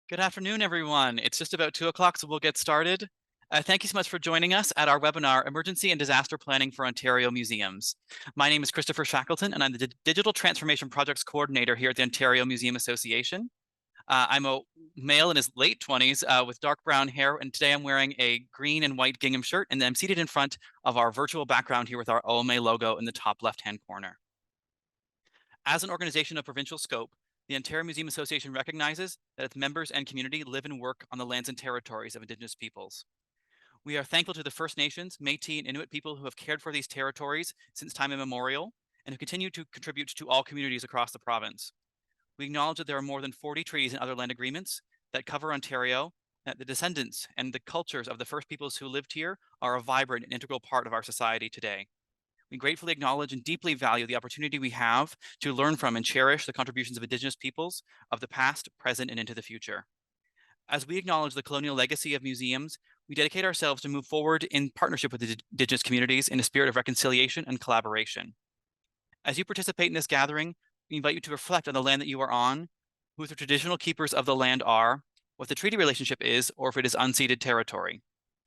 Good afternoon, everyone. It's just about 2 o'clock, so we'll get started. Thank you so much for joining us at our webinar, Emergency and Disaster Planning for Ontario Museums. My name is Christopher Shackleton, and I'm the Digital Transformation Projects Coordinator here at the Ontario Museum Association. I'm a male in his late 20s with dark brown hair, and today I'm wearing a green and white gingham shirt, and I'm seated in front of our virtual background here with our OMA logo in the top left-hand corner. As an organization of provincial scope, the Ontario Museum Association recognizes that its members and community live and work on the lands and territories of Indigenous peoples. We are thankful to the First Nations, Métis, and Inuit people who have cared for these territories since time immemorial and who continue to contribute to all communities across the province. We acknowledge that there are more than 40 treaties and other land agreements that cover Ontario, that the descendants and the cultures of the first peoples who lived here are a vibrant and integral part of our society today. We gratefully acknowledge and deeply value the opportunity we have to learn from and cherish the contributions of Indigenous peoples of the past, present, and into the future. As we acknowledge the colonial legacy of museums, we dedicate ourselves to move forward in partnership with the Indigenous communities in a spirit of reconciliation and collaboration. As you participate in this gathering, we invite you to reflect on the land that you are on, who the traditional keepers of the land are, what the treaty relationship is, or if it is unceded territory.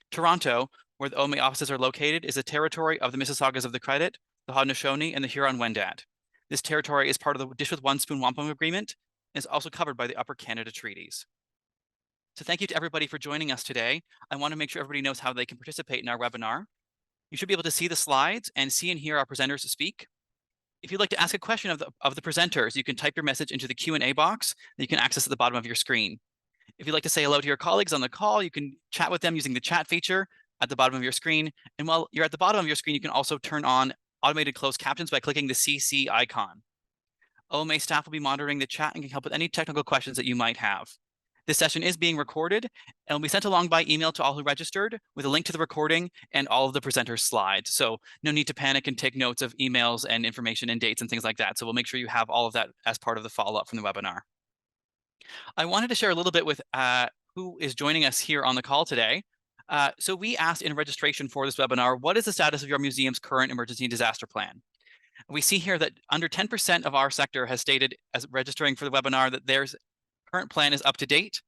Toronto, where the OMA offices are located, is a territory of the Mississaugas of the Credit, the Haudenosaunee, and the Huron-Wendat. This territory is part of the Dish with One Spoon Wampum Agreement and is also covered by the Upper Canada Treaties. So thank you to everybody for joining us today. I want to make sure everybody knows how they can participate in our webinar. You should be able to see the slides and see and hear our presenters speak. If you'd like to ask a question of the presenters, you can type your message into the Q&A box that you can access at the bottom of your screen. If you'd like to say hello to your colleagues on the call, you can chat with them using the chat feature at the bottom of your screen. And while you're at the bottom of your screen, you can also turn on automated closed captions by clicking the CC icon. OMA staff will be monitoring the chat and can help with any technical questions that you might have. This session is being recorded and will be sent along by email to all who registered with a link to the recording and all of the presenters' slides. So no need to panic and take notes of emails and information and dates and things like that. So we'll make sure you have all of that as part of the follow-up from the webinar. I wanted to share a little bit with who is joining us here on the call today. So we asked in registration for this webinar, what is the status of your museum's current emergency and disaster plan? We see here that under 10% of our sector has stated as registering for the webinar that their current plan is up to date.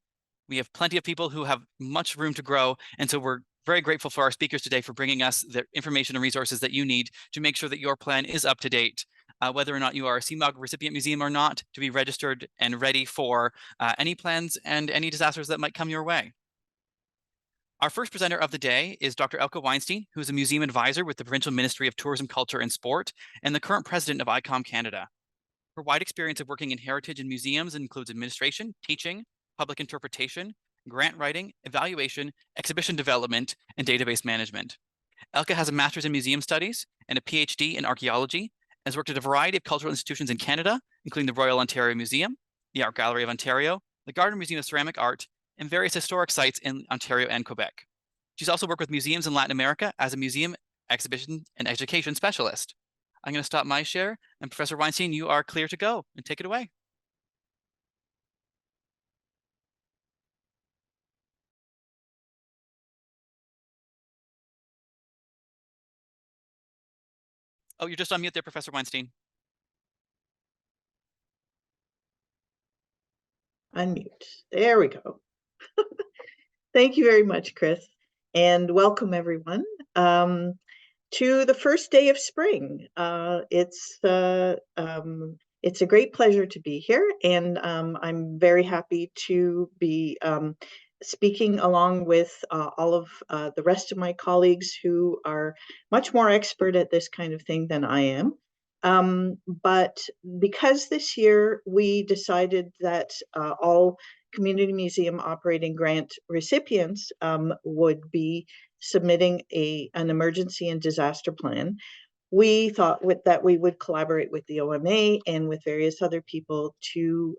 We have plenty of people who have much room to grow. And so we're very grateful for our speakers today for bringing us the information and resources that you need to make sure that your plan is up to date, whether or not you are a CMOG recipient museum or not, to be registered and ready for any plans and any disasters that might come your way. Our first presenter of the day is Dr. Elka Weinstein, who is a museum advisor with the Provincial Ministry of Tourism, Culture and Sport, and the current president of ICOM Canada. Her wide experience of working in heritage and museums includes administration, teaching, public interpretation, grant writing, evaluation, exhibition development, and database management. Elka has a master's in museum studies and a PhD in archaeology, and has worked at a variety of cultural institutions in Canada, including the Royal Ontario Museum, the Art Gallery of Ontario, the Gardner Museum of Ceramic Art, and various historic sites in Ontario and Quebec. She's also worked with museums in Latin America as a museum, exhibition, and education specialist. I'm going to stop my share, and Professor Weinstein, you are clear to go, and take it away. Oh, you're just on mute there, Professor Weinstein. Unmute. There we go. Thank you very much, Chris, and welcome everyone to the first day of spring. It's a great pleasure to be here, and I'm very happy to be speaking along with all of the rest of my colleagues who are much more expert at this kind of thing than I am. But because this year we decided that all community museum operating grant recipients would be submitting an emergency and disaster plan, we thought that we would collaborate with the OMA and with various other people to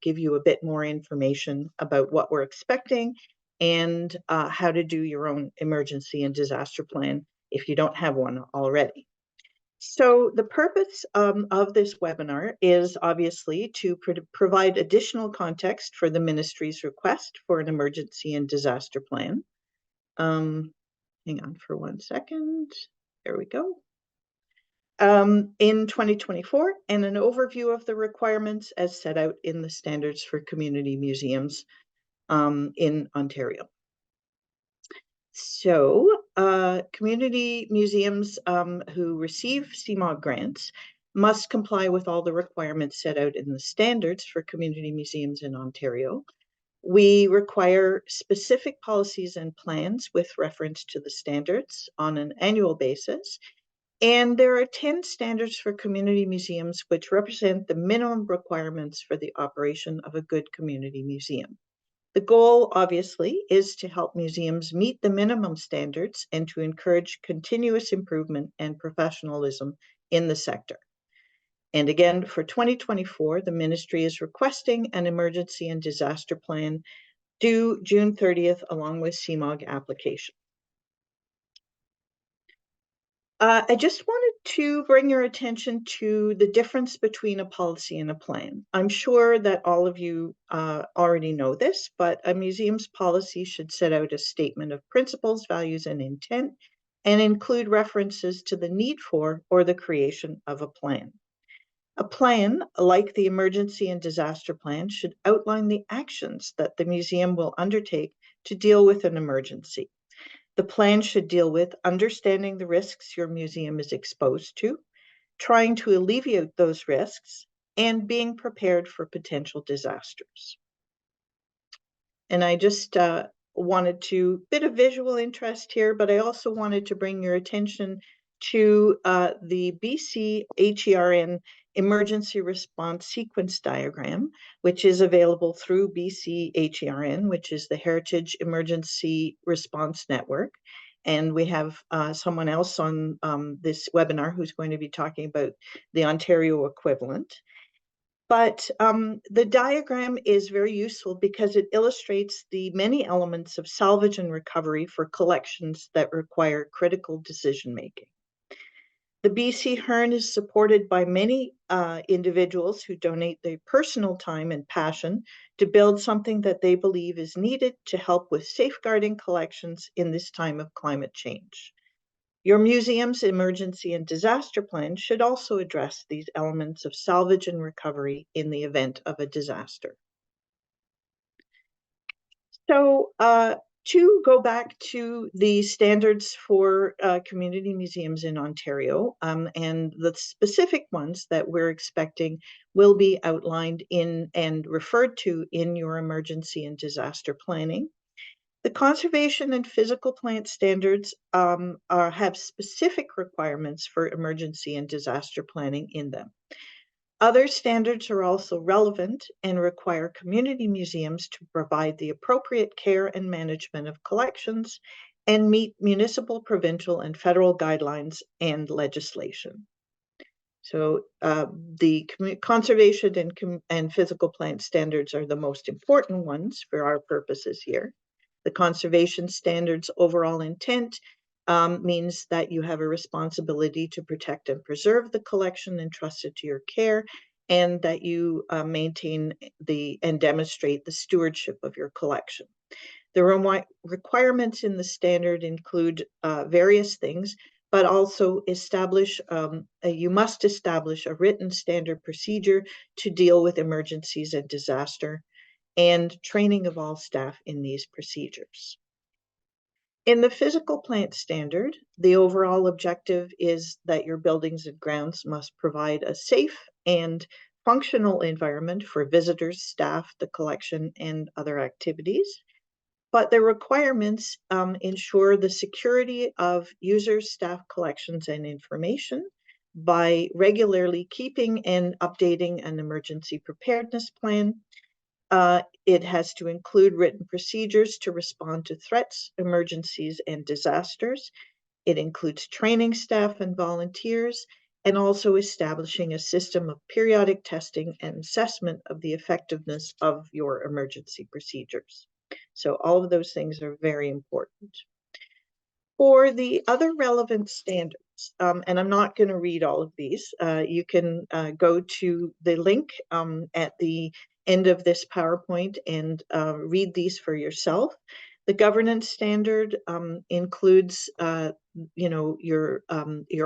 give you a bit more information about what we're expecting and how to do your own emergency and disaster plan if you don't have one already. So the purpose of this webinar is obviously to provide additional context for the ministry's request for an emergency and disaster plan. Hang on for 1 second. There we go. In 2024, and an overview of the requirements as set out in the standards for community museums in Ontario. So community museums who receive CMOG grants must comply with all the requirements set out in the standards for community museums in Ontario. We require specific policies and plans with reference to the standards on an annual basis. And there are 10 standards for community museums which represent the minimum requirements for the operation of a good community museum. The goal, obviously, is to help museums meet the minimum standards and to encourage continuous improvement and professionalism in the sector. And again, for 2024, the ministry is requesting an emergency and disaster plan due June 30th, along with CMOG application. I just wanted to bring your attention to the difference between a policy and a plan. I'm sure that all of you already know this, but a museum's policy should set out a statement of principles, values, and intent, and include references to the need for or the creation of a plan. A plan, like the emergency and disaster plan, should outline the actions that the museum will undertake to deal with an emergency. The plan should deal with understanding the risks your museum is exposed to, trying to alleviate those risks, and being prepared for potential disasters. And I just wanted to, bit of visual interest here, but I also wanted to bring your attention to the BC HERN Emergency Response Sequence Diagram, which is available through BC HERN, which is the Heritage Emergency Response Network. And we have someone else on this webinar who's going to be talking about the Ontario equivalent. But the diagram is very useful because it illustrates the many elements of salvage and recovery for collections that require critical decision-making. The BC HERN is supported by many individuals who donate their personal time and passion to build something that they believe is needed to help with safeguarding collections in this time of climate change. Your museum's emergency and disaster plan should also address these elements of salvage and recovery in the event of a disaster. So to go back to the standards for community museums in Ontario, and the specific ones that we're expecting will be outlined in and referred to in your emergency and disaster planning. The conservation and physical plant standards have specific requirements for emergency and disaster planning in them. Other standards are also relevant and require community museums to provide the appropriate care and management of collections and meet municipal, provincial, and federal guidelines and legislation. So the conservation and physical plant standards are the most important ones for our purposes here. The conservation standards overall intent means that you have a responsibility to protect and preserve the collection entrusted to your care, and that you maintain and demonstrate the stewardship of your collection. The requirements in the standard include various things, but also you must establish a written standard procedure to deal with emergencies and disaster, and training of all staff in these procedures. In the physical plant standard, the overall objective is that your buildings and grounds must provide a safe and functional environment for visitors, staff, the collection, and other activities. But the requirements ensure the security of users, staff, collections, and information by regularly keeping and updating an emergency preparedness plan. It has to include written procedures to respond to threats, emergencies, and disasters. It includes training staff and volunteers, and also establishing a system of periodic testing and assessment of the effectiveness of your emergency procedures. So all of those things are very important. For the other relevant standards, and I'm not going to read all of these, you can go to the link at the end of this PowerPoint and read these for yourself. The governance standard includes, you're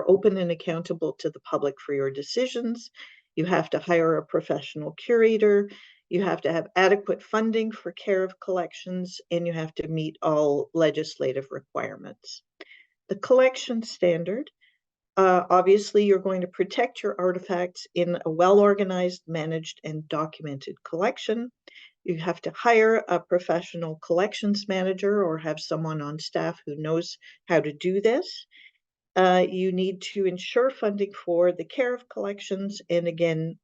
open and accountable to the public for your decisions. You have to hire a professional curator. you have to have adequate funding for care of collections, and you have to meet all legislative requirements. The collection standard, obviously, you're going to protect your artifacts in a well-organized, managed, and documented collection. You have to hire a professional collections manager or have someone on staff who knows how to do this. You need to ensure funding for the care of collections and, again,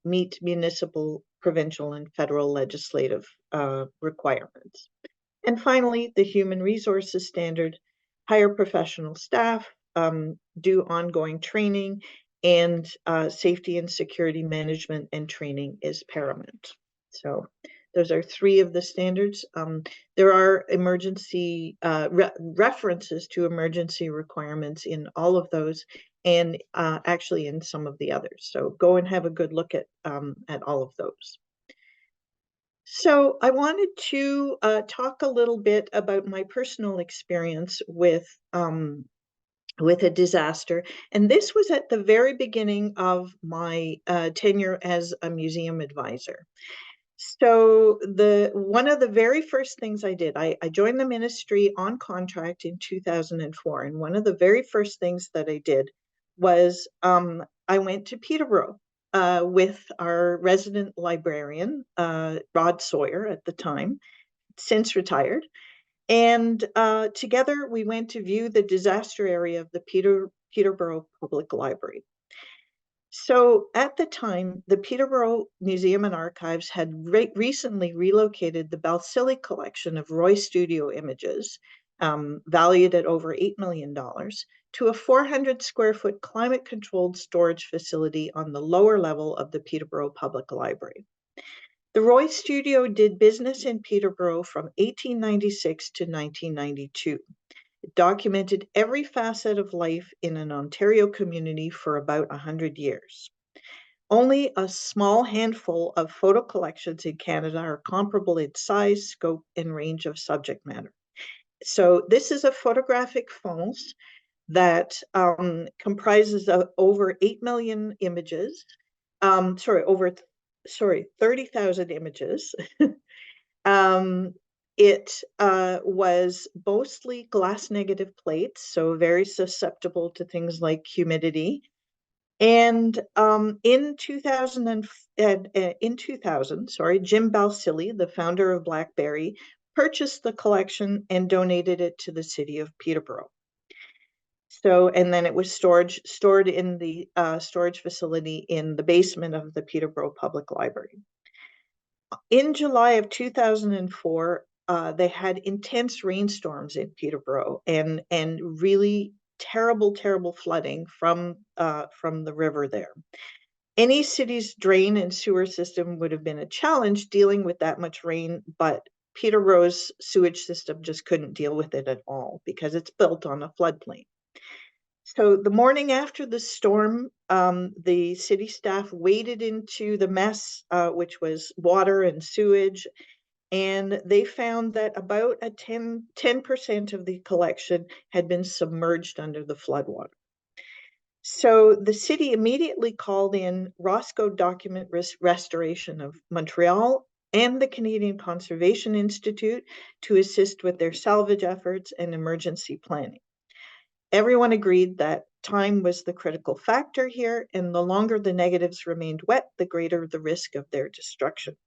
meet municipal, provincial, and federal legislative requirements. And finally, the human resources standard, hire professional staff, do ongoing training, and safety and security management and training is paramount. So those are three of the standards. There are emergency references to emergency requirements in all of those, and actually in some of the others. So go and have a good look at all of those. So I wanted to talk a little bit about my personal experience with a disaster. And this was at the very beginning of my tenure as a museum advisor. So one of the very first things I did, I joined the ministry on contract in 2004. And one of the very first things that I did was I went to Peterborough with our resident librarian, Rod Sawyer at the time, since retired. And together we went to view the disaster area of the Peterborough Public Library. So at the time, the Peterborough Museum and Archives had recently relocated the Balsillie collection of Roy Studio images, valued at over $8 million, to a 400 square foot climate controlled storage facility on the lower level of the Peterborough Public Library. The Roy Studio did business in Peterborough from 1896 to 1992. It documented every facet of life in an Ontario community for about 100 years. Only a small handful of photo collections in Canada are comparable in size, scope, and range of subject matter. So this is a photographic fonds that comprises of over 8 million images, 30,000 images. It was mostly glass negative plates, so very susceptible to things like humidity. And in 2000, Jim Balsillie, the founder of Blackberry, purchased the collection and donated it to the city of Peterborough. So, and then it was stored in the storage facility in the basement of the Peterborough Public Library. In July of 2004, they had intense rainstorms in Peterborough and really terrible flooding from the river there. Any city's drain and sewer system would have been a challenge dealing with that much rain, but Peterborough's sewage system just couldn't deal with it at all because it's built on a floodplain. So the morning after the storm, the city staff waded into the mess, which was water and sewage, and they found that about 10% of the collection had been submerged under the floodwater. So the city immediately called in Roscoe Document Restoration of Montreal and the Canadian Conservation Institute to assist with their salvage efforts and emergency planning. Everyone agreed that time was the critical factor here, and the longer the negatives remained wet, the greater the risk of their destruction.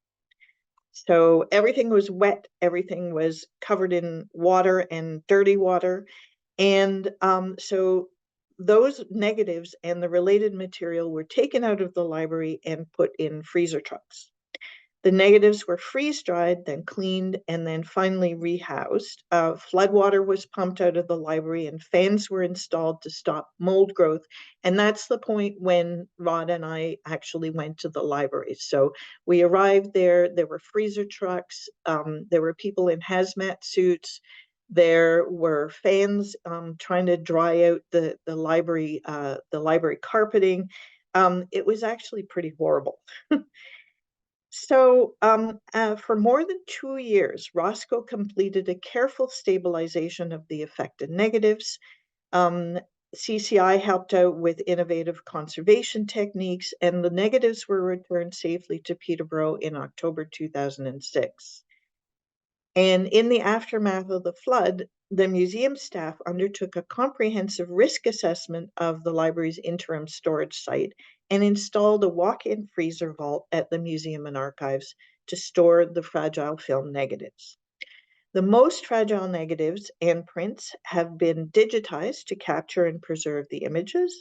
So everything was wet, everything was covered in water and dirty water. And so those negatives and the related material were taken out of the library and put in freezer trucks. The negatives were freeze-dried, then cleaned, and then finally rehoused. Floodwater was pumped out of the library and fans were installed to stop mold growth. And that's the point when Rod and I actually went to the library. So we arrived there were freezer trucks, there were people in hazmat suits, there were fans trying to dry out the library carpeting. It was actually pretty horrible. So for more than 2 years, Roscoe completed a careful stabilization of the affected negatives. CCI helped out with innovative conservation techniques, and the negatives were returned safely to Peterborough in October 2006. And in the aftermath of the flood, the museum staff undertook a comprehensive risk assessment of the library's interim storage site and installed a walk-in freezer vault at the museum and archives to store the fragile film negatives. The most fragile negatives and prints have been digitized to capture and preserve the images.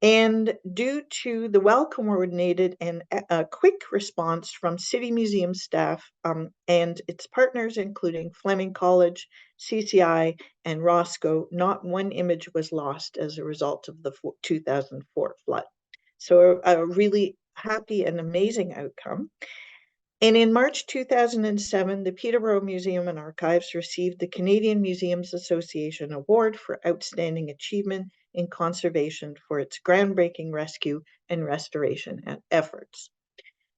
And due to the well-coordinated and quick response from City Museum staff and its partners, including Fleming College, CCI, and Roscoe, not one image was lost as a result of the 2004 flood. So a really happy and amazing outcome. And in March 2007, the Peterborough Museum and Archives received the Canadian Museums Association Award for Outstanding Achievement in Conservation for its groundbreaking rescue and restoration efforts.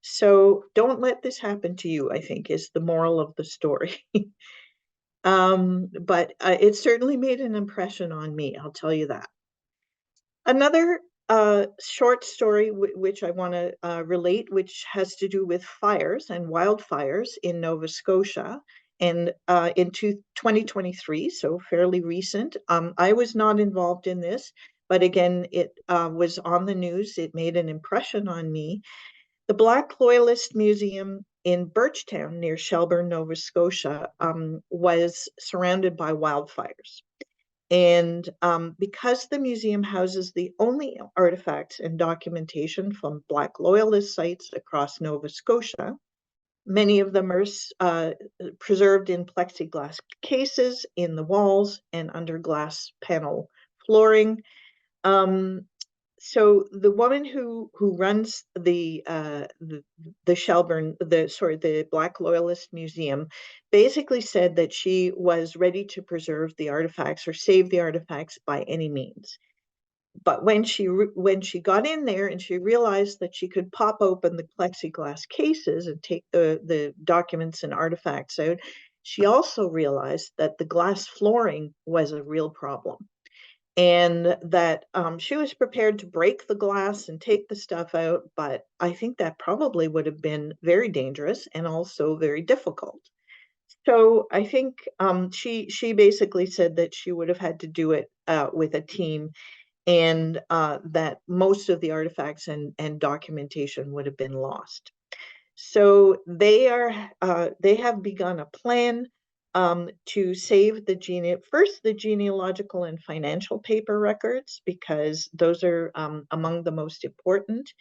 So don't let this happen to you, I think, is the moral of the story. But it certainly made an impression on me, I'll tell you that. Another short story which I want to relate, which has to do with fires and wildfires in Nova Scotia. And in 2023, so fairly recent. I was not involved in this, but again, it was on the news. It made an impression on me. The Black Loyalist Museum in Birchtown near Shelburne, Nova Scotia, was surrounded by wildfires. And because the museum houses the only artifacts and documentation from Black Loyalist sites across Nova Scotia, many of them are preserved in plexiglass cases in the walls and under glass panel flooring. So the woman who runs the Shelburne, the Black Loyalist Museum, basically said that she was ready to preserve the artifacts or save the artifacts by any means. But when she got in there and she realized that she could pop open the plexiglass cases and take the documents and artifacts out, she also realized that the glass flooring was a real problem. And that she was prepared to break the glass and take the stuff out, but I think that probably would have been very dangerous and also very difficult. So I think she basically said that she would have had to do it with a team, and that most of the artifacts and documentation would have been lost. So they have begun a plan to save the genealogical and financial paper records, because those are among the most important.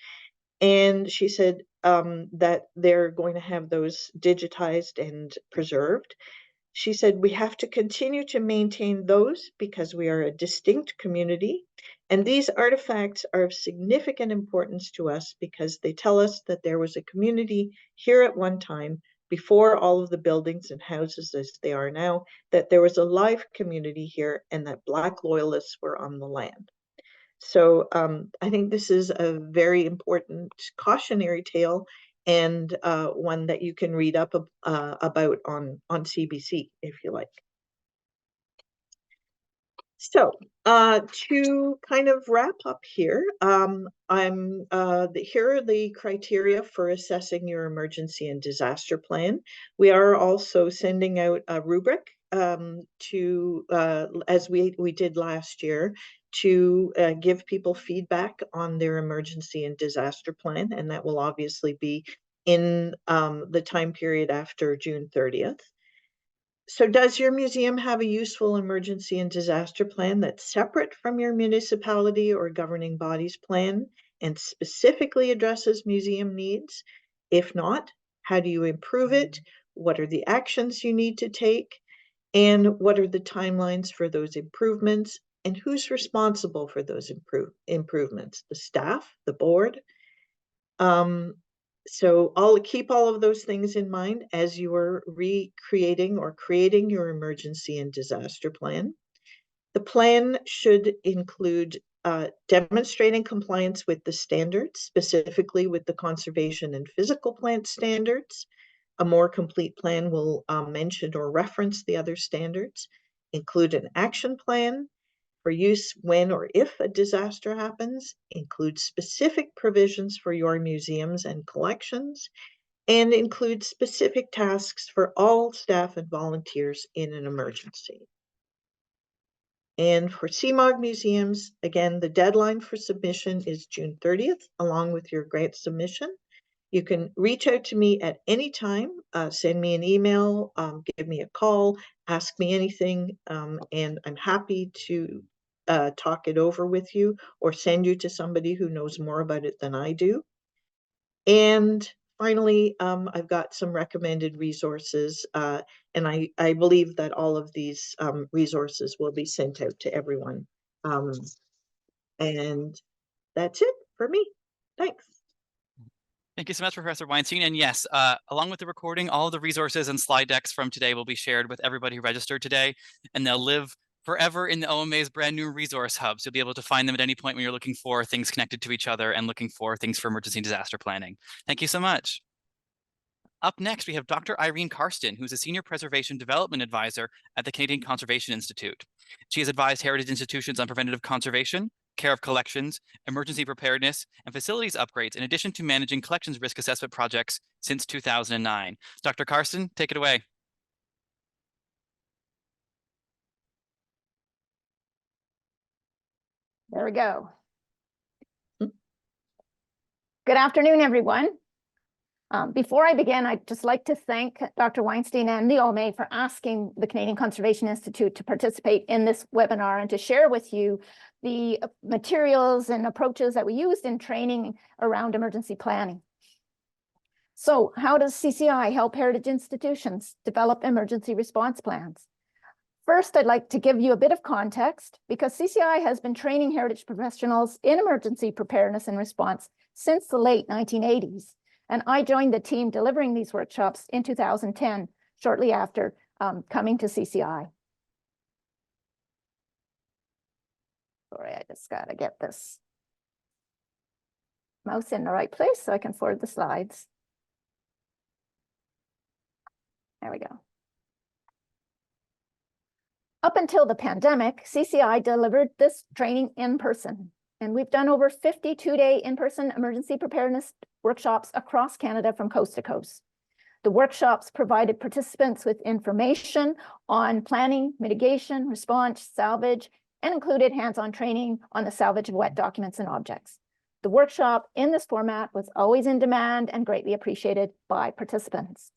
And she said that they're going to have those digitized and preserved. She said, we have to continue to maintain those because we are a distinct community. And these artifacts are of significant importance to us because they tell us that there was a community here at one time, before all of the buildings and houses as they are now, that there was a live community here and that Black Loyalists were on the land. So I think this is a very important cautionary tale, and one that you can read up about on CBC if you like. So to kind of wrap up here, here are the criteria for assessing your emergency and disaster plan. We are also sending out a rubric as we did last year, to give people feedback on their emergency and disaster plan, and that will obviously be in the time period after June 30th. So does your museum have a useful emergency and disaster plan that's separate from your municipality or governing body's plan and specifically addresses museum needs? If not, how do you improve it? What are the actions you need to take? And what are the timelines for those improvements? And who's responsible for those improvements? The staff, the board? So I'll keep all of those things in mind as you are recreating or creating your emergency and disaster plan. The plan should include demonstrating compliance with the standards, specifically with the conservation and physical plant standards. A more complete plan will mention or reference the other standards, include an action plan for use when or if a disaster happens, include specific provisions for your museums and collections, and include specific tasks for all staff and volunteers in an emergency. And for CMOG museums, again, the deadline for submission is June 30th, along with your grant submission. You can reach out to me at any time, send me an email, give me a call, ask me anything, and I'm happy to talk it over with you or send you to somebody who knows more about it than I do. And finally, I've got some recommended resources, and I believe that all of these resources will be sent out to everyone. And that's it for me. Thanks. Thank you so much, Professor Weinstein. And yes, along with the recording, all of the resources and slide decks from today will be shared with everybody who registered today, and they'll live forever in the OMA's brand new resource hubs. You'll be able to find them at any point when you're looking for things connected to each other and looking for things for emergency disaster planning. Thank you so much. Up next, we have Dr. Irene Karsten, who's a Senior Preservation Development Advisor at the Canadian Conservation Institute. She has advised heritage institutions on preventative conservation, care of collections, emergency preparedness, and facilities upgrades, in addition to managing collections risk assessment projects since 2009. Dr. Karsten, take it away. There we go. Good afternoon, everyone. Before I begin, I'd just like to thank Dr. Weinstein and the OMA for asking the Canadian Conservation Institute to participate in this webinar and to share with you the materials and approaches that we used in training around emergency planning. So how does CCI help heritage institutions develop emergency response plans? First, I'd like to give you a bit of context because CCI has been training heritage professionals in emergency preparedness and response since the late 1980s. And I joined the team delivering these workshops in 2010, shortly after coming to CCI. Sorry, I just gotta get this mouse in the right place so I can forward the slides. There we go. Up until the pandemic, CCI delivered this training in person. And we've done over 50 two-day in-person emergency preparedness workshops across Canada from coast to coast. The workshops provided participants with information on planning, mitigation, response, salvage, and included hands-on training on the salvage of wet documents and objects. The workshop in this format was always in demand and greatly appreciated by participants.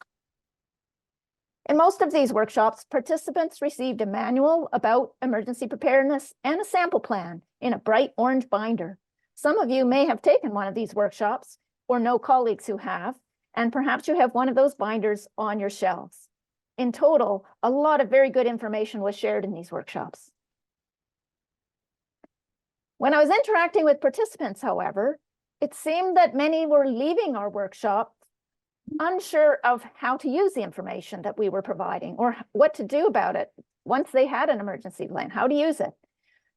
In most of these workshops, participants received a manual about emergency preparedness and a sample plan in a bright orange binder. Some of you may have taken one of these workshops or know colleagues who have, and perhaps you have one of those binders on your shelves. In total, a lot of very good information was shared in these workshops. When I was interacting with participants, however, it seemed that many were leaving our workshop unsure of how to use the information that we were providing or what to do about it once they had an emergency plan, how to use it.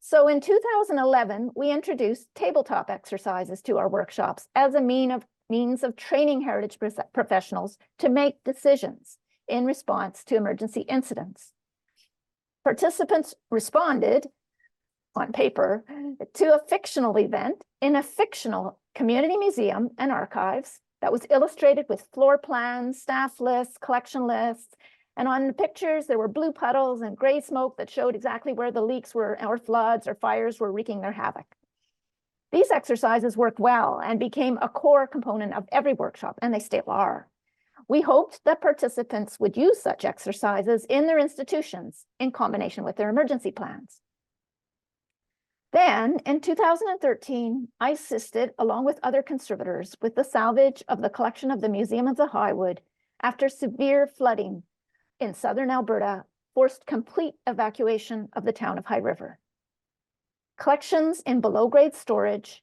So in 2011, we introduced tabletop exercises to our workshops as a means of training heritage professionals to make decisions in response to emergency incidents. Participants responded on paper to a fictional event in a fictional community museum and archives that was illustrated with floor plans, staff lists, collection lists. And on the pictures, there were blue puddles and gray smoke that showed exactly where the leaks were, or floods or fires were wreaking their havoc. These exercises worked well and became a core component of every workshop, and they still are. We hoped that participants would use such exercises in their institutions in combination with their emergency plans. Then, in 2013, I assisted, along with other contributors, with the salvage of the collection of the Museum of the Highwood after severe flooding in southern Alberta forced complete evacuation of the town of High River. Collections in below-grade storage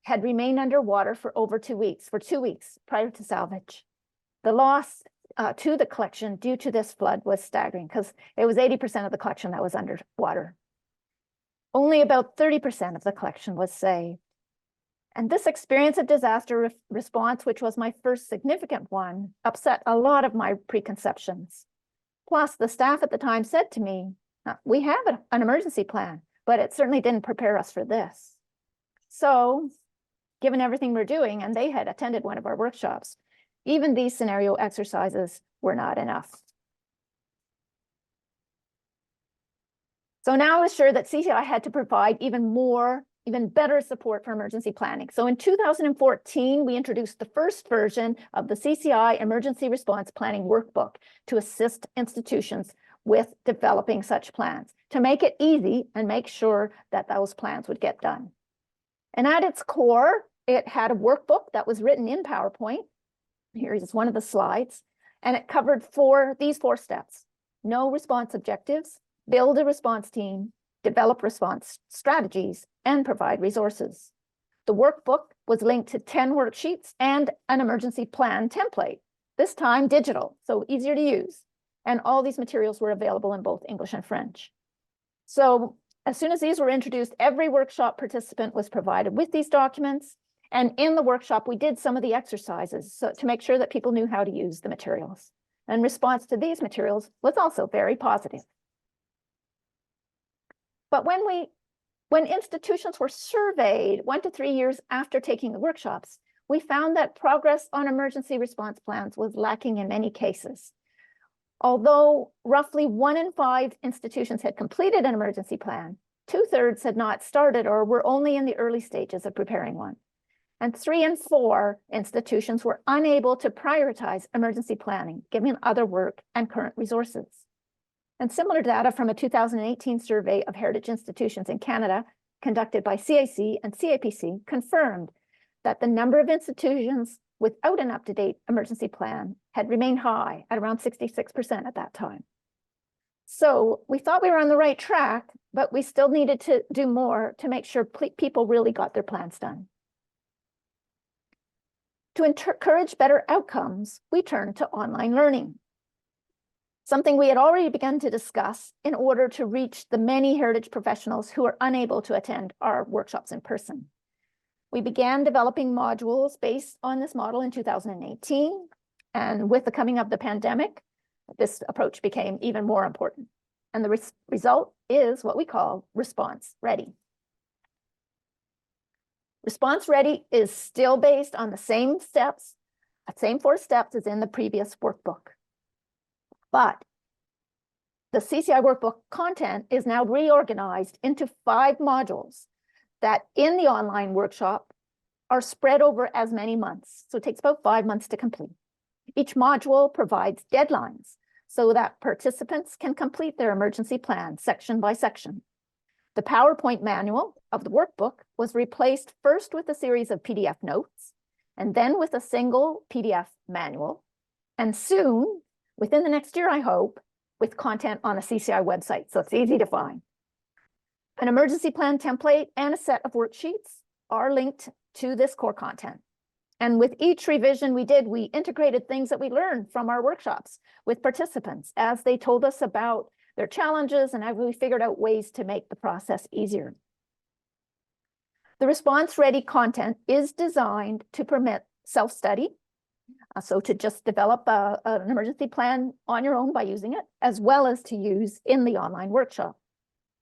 had remained underwater for over 2 weeks, prior to salvage. The loss to the collection due to this flood was staggering because it was 80% of the collection that was underwater. Only about 30% of the collection was saved. And this experience of disaster response, which was my first significant one, upset a lot of my preconceptions. Plus, the staff at the time said to me, we have an emergency plan, but but it certainly didn't prepare us for this. So given everything we're doing, and they had attended one of our workshops, even these scenario exercises were not enough. So now I was sure that CCI had to provide even better support for emergency planning. So in 2014, we introduced the first version of the CCI Emergency Response Planning Workbook to assist institutions with developing such plans, to make it easy and make sure that those plans would get done. And at its core, it had a workbook that was written in PowerPoint. Here is one of the slides, and it covered these four steps: know response objectives, build a response team, develop response strategies, and provide resources. The workbook was linked to 10 worksheets and an emergency plan template, this time digital, so easier to use. And all these materials were available in both English and French. So as soon as these were introduced, every workshop participant was provided with these documents. And in the workshop, we did some of the exercises to make sure that people knew how to use the materials. And response to these materials was also very positive. But when institutions were surveyed 1 to 3 years after taking the workshops, we found that progress on emergency response plans was lacking in many cases. Although roughly 1 in 5 institutions had completed an emergency plan, 2/3 had not started or were only in the early stages of preparing one. And 3 in 4 institutions were unable to prioritize emergency planning, given other work and current resources. And similar data from a 2018 survey of heritage institutions in Canada, conducted by CAC and CAPC, confirmed that the number of institutions without an up-to-date emergency plan had remained high at around 66% at that time. So we thought we were on the right track, but we still needed to do more to make sure people really got their plans done. To encourage better outcomes, we turned to online learning, something we had already begun to discuss in order to reach the many heritage professionals who are unable to attend our workshops in person. We began developing modules based on this model in 2018, and with the coming of the pandemic, this approach became even more important. And the result is what we call Response Ready. Response Ready is still based on the same 4 steps as in the previous workbook. But the CCI workbook content is now reorganized into 5 modules that in the online workshop are spread over as many months. So it takes about 5 months to complete. Each module provides deadlines so that participants can complete their emergency plan section by section. The PowerPoint manual of the workbook was replaced first with a series of PDF notes, and then with a single PDF manual, and soon, within the next year, I hope, with content on the CCI website, so it's easy to find. An emergency plan template and a set of worksheets are linked to this core content. And with each revision we did, we integrated things that we learned from our workshops with participants as they told us about their challenges and how we figured out ways to make the process easier. The response-ready content is designed to permit self-study, so to just develop an emergency plan on your own by using it, as well as to use in the online workshop.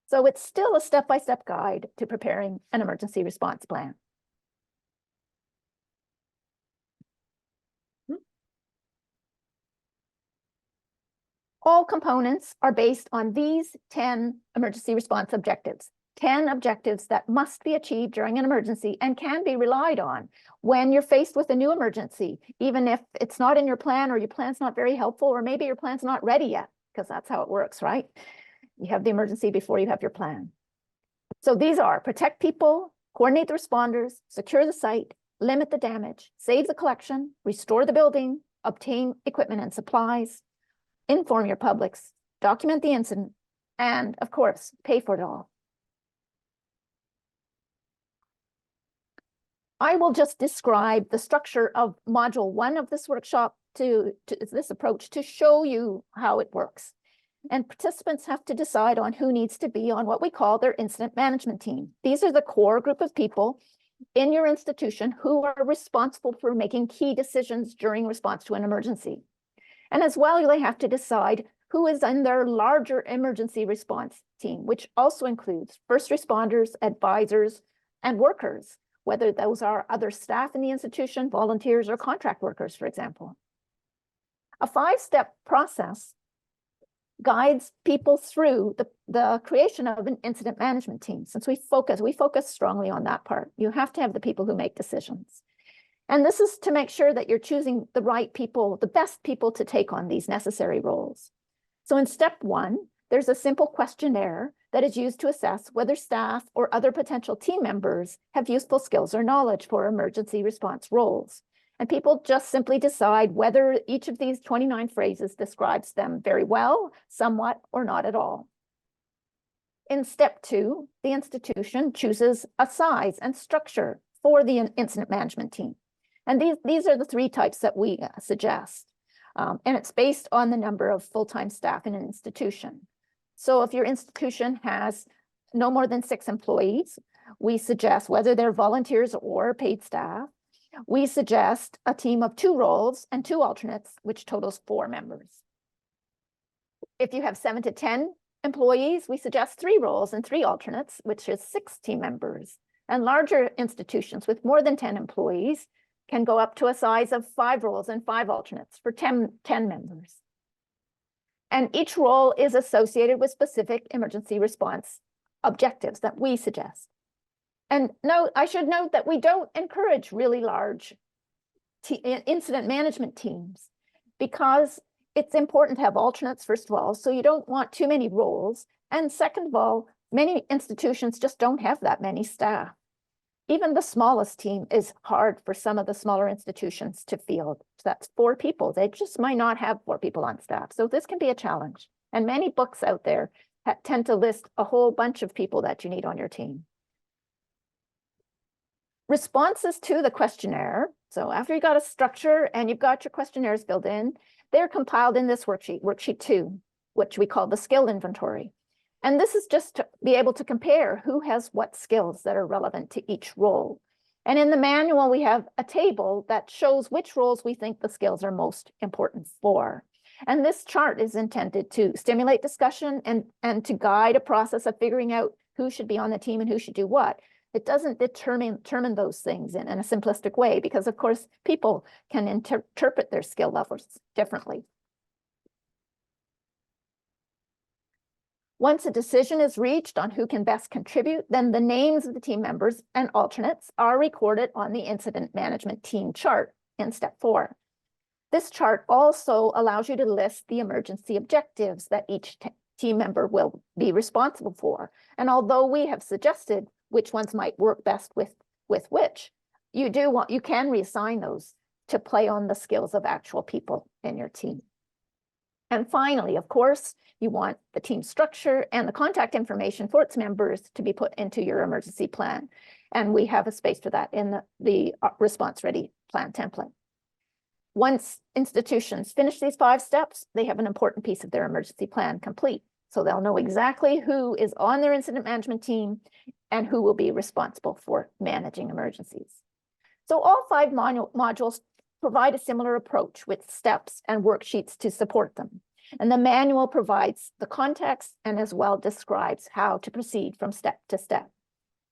So it's still a step-by-step guide to preparing an emergency response plan. All components are based on these 10 emergency response objectives, 10 objectives that must be achieved during an emergency and can be relied on when you're faced with a new emergency, even if it's not in your plan or your plan's not very helpful, or maybe your plan's not ready yet, because that's how it works, right? You have the emergency before you have your plan. So these are: protect people, coordinate the responders, secure the site, limit the damage, save the collection, restore the building, obtain equipment and supplies, inform your publics, document the incident, and of course, pay for it all. I will just describe the structure of module 1 of this workshop to this approach to show you how it works. And participants have to decide on who needs to be on what we call their incident management team. These are the core group of people in your institution who are responsible for making key decisions during response to an emergency. And as well, they have to decide who is in their larger emergency response team, which also includes first responders, advisors, and workers, whether those are other staff in the institution, volunteers, or contract workers, for example. A 5-step process guides people through the creation of an incident management team. Since we focus strongly on that part. You have to have the people who make decisions. And this is to make sure that you're choosing the right people, the best people to take on these necessary roles. So in step 1, there's a simple questionnaire that is used to assess whether staff or other potential team members have useful skills or knowledge for emergency response roles. And people just simply decide whether each of these 29 phrases describes them very well, somewhat, or not at all. In step 2, the institution chooses a size and structure for the incident management team. And these are the 3 types that we suggest. And it's based on the number of full-time staff in an institution. So if your institution has no more than 6 employees, we suggest, whether they're volunteers or paid staff, we suggest a team of 2 roles and 2 alternates, which totals 4 members. If you have 7 to 10 employees, we suggest 3 roles and 3 alternates, which is 6 team members. And larger institutions with more than 10 employees can go up to a size of 5 roles and 5 alternates for 10 members. And each role is associated with specific emergency response objectives that we suggest. And I should note that we don't encourage really large incident management teams because it's important to have alternates, first of all, so you don't want too many roles. And second of all, many institutions just don't have that many staff. Even the smallest team is hard for some of the smaller institutions to field. So that's 4 people. They just might not have 4 people on staff. So this can be a challenge. And many books out there tend to list a whole bunch of people that you need on your team. Responses to the questionnaire. So after you got a structure and you've got your questionnaires filled in, they're compiled in this worksheet, worksheet 2, which we call the skill inventory. And this is just to be able to compare who has what skills that are relevant to each role. And in the manual, we have a table that shows which roles we think the skills are most important for. And this chart is intended to stimulate discussion and to guide a process of figuring out who should be on the team and who should do what. It doesn't determine those things in a simplistic way because, of course, people can interpret their skill levels differently. Once a decision is reached on who can best contribute, then the names of the team members and alternates are recorded on the incident management team chart in step 4. This chart also allows you to list the emergency objectives that each team member will be responsible for. And although we have suggested which ones might work best with which, you can reassign those to play on the skills of actual people in your team. And finally, of course, you want the team structure and the contact information for its members to be put into your emergency plan. And we have a space for that in the response ready plan template. Once institutions finish these 5 steps, they have an important piece of their emergency plan complete. So they'll know exactly who is on their incident management team and who will be responsible for managing emergencies. So all 5 modules provide a similar approach with steps and worksheets to support them. And the manual provides the context and as well describes how to proceed from step to step.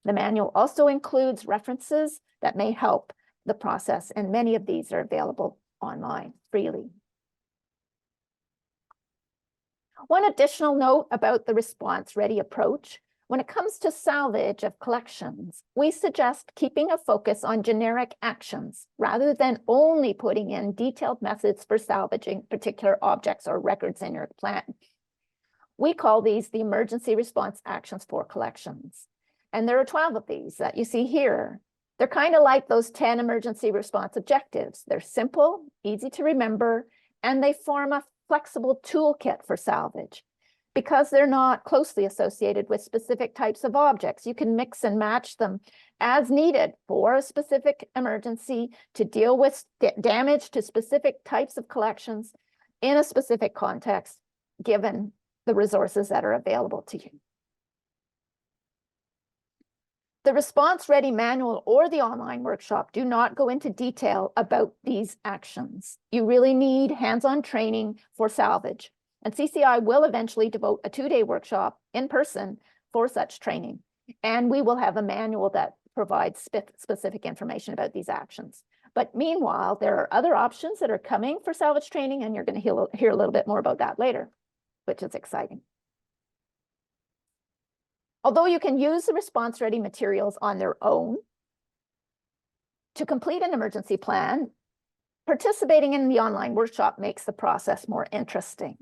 The manual also includes references that may help the process, and many of these are available online freely. One additional note about the response-ready approach: when it comes to salvage of collections, we suggest keeping a focus on generic actions rather than only putting in detailed methods for salvaging particular objects or records in your plan. We call these the emergency response actions for collections. And there are 12 of these that you see here. They're kind of like those 10 emergency response objectives. They're simple, easy to remember, and they form a flexible toolkit for salvage. Because they're not closely associated with specific types of objects, you can mix and match them as needed for a specific emergency to deal with damage to specific types of collections in a specific context, given the resources that are available to you. The response-ready manual or the online workshop do not go into detail about these actions. You really need hands-on training for salvage. And CCI will eventually devote a 2-day workshop in person for such training. And we will have a manual that provides specific information about these actions. But meanwhile, there are other options that are coming for salvage training, and you're going to hear a little bit more about that later, which is exciting. Although you can use the response-ready materials on their own, to complete an emergency plan, participating in the online workshop makes the process more interesting.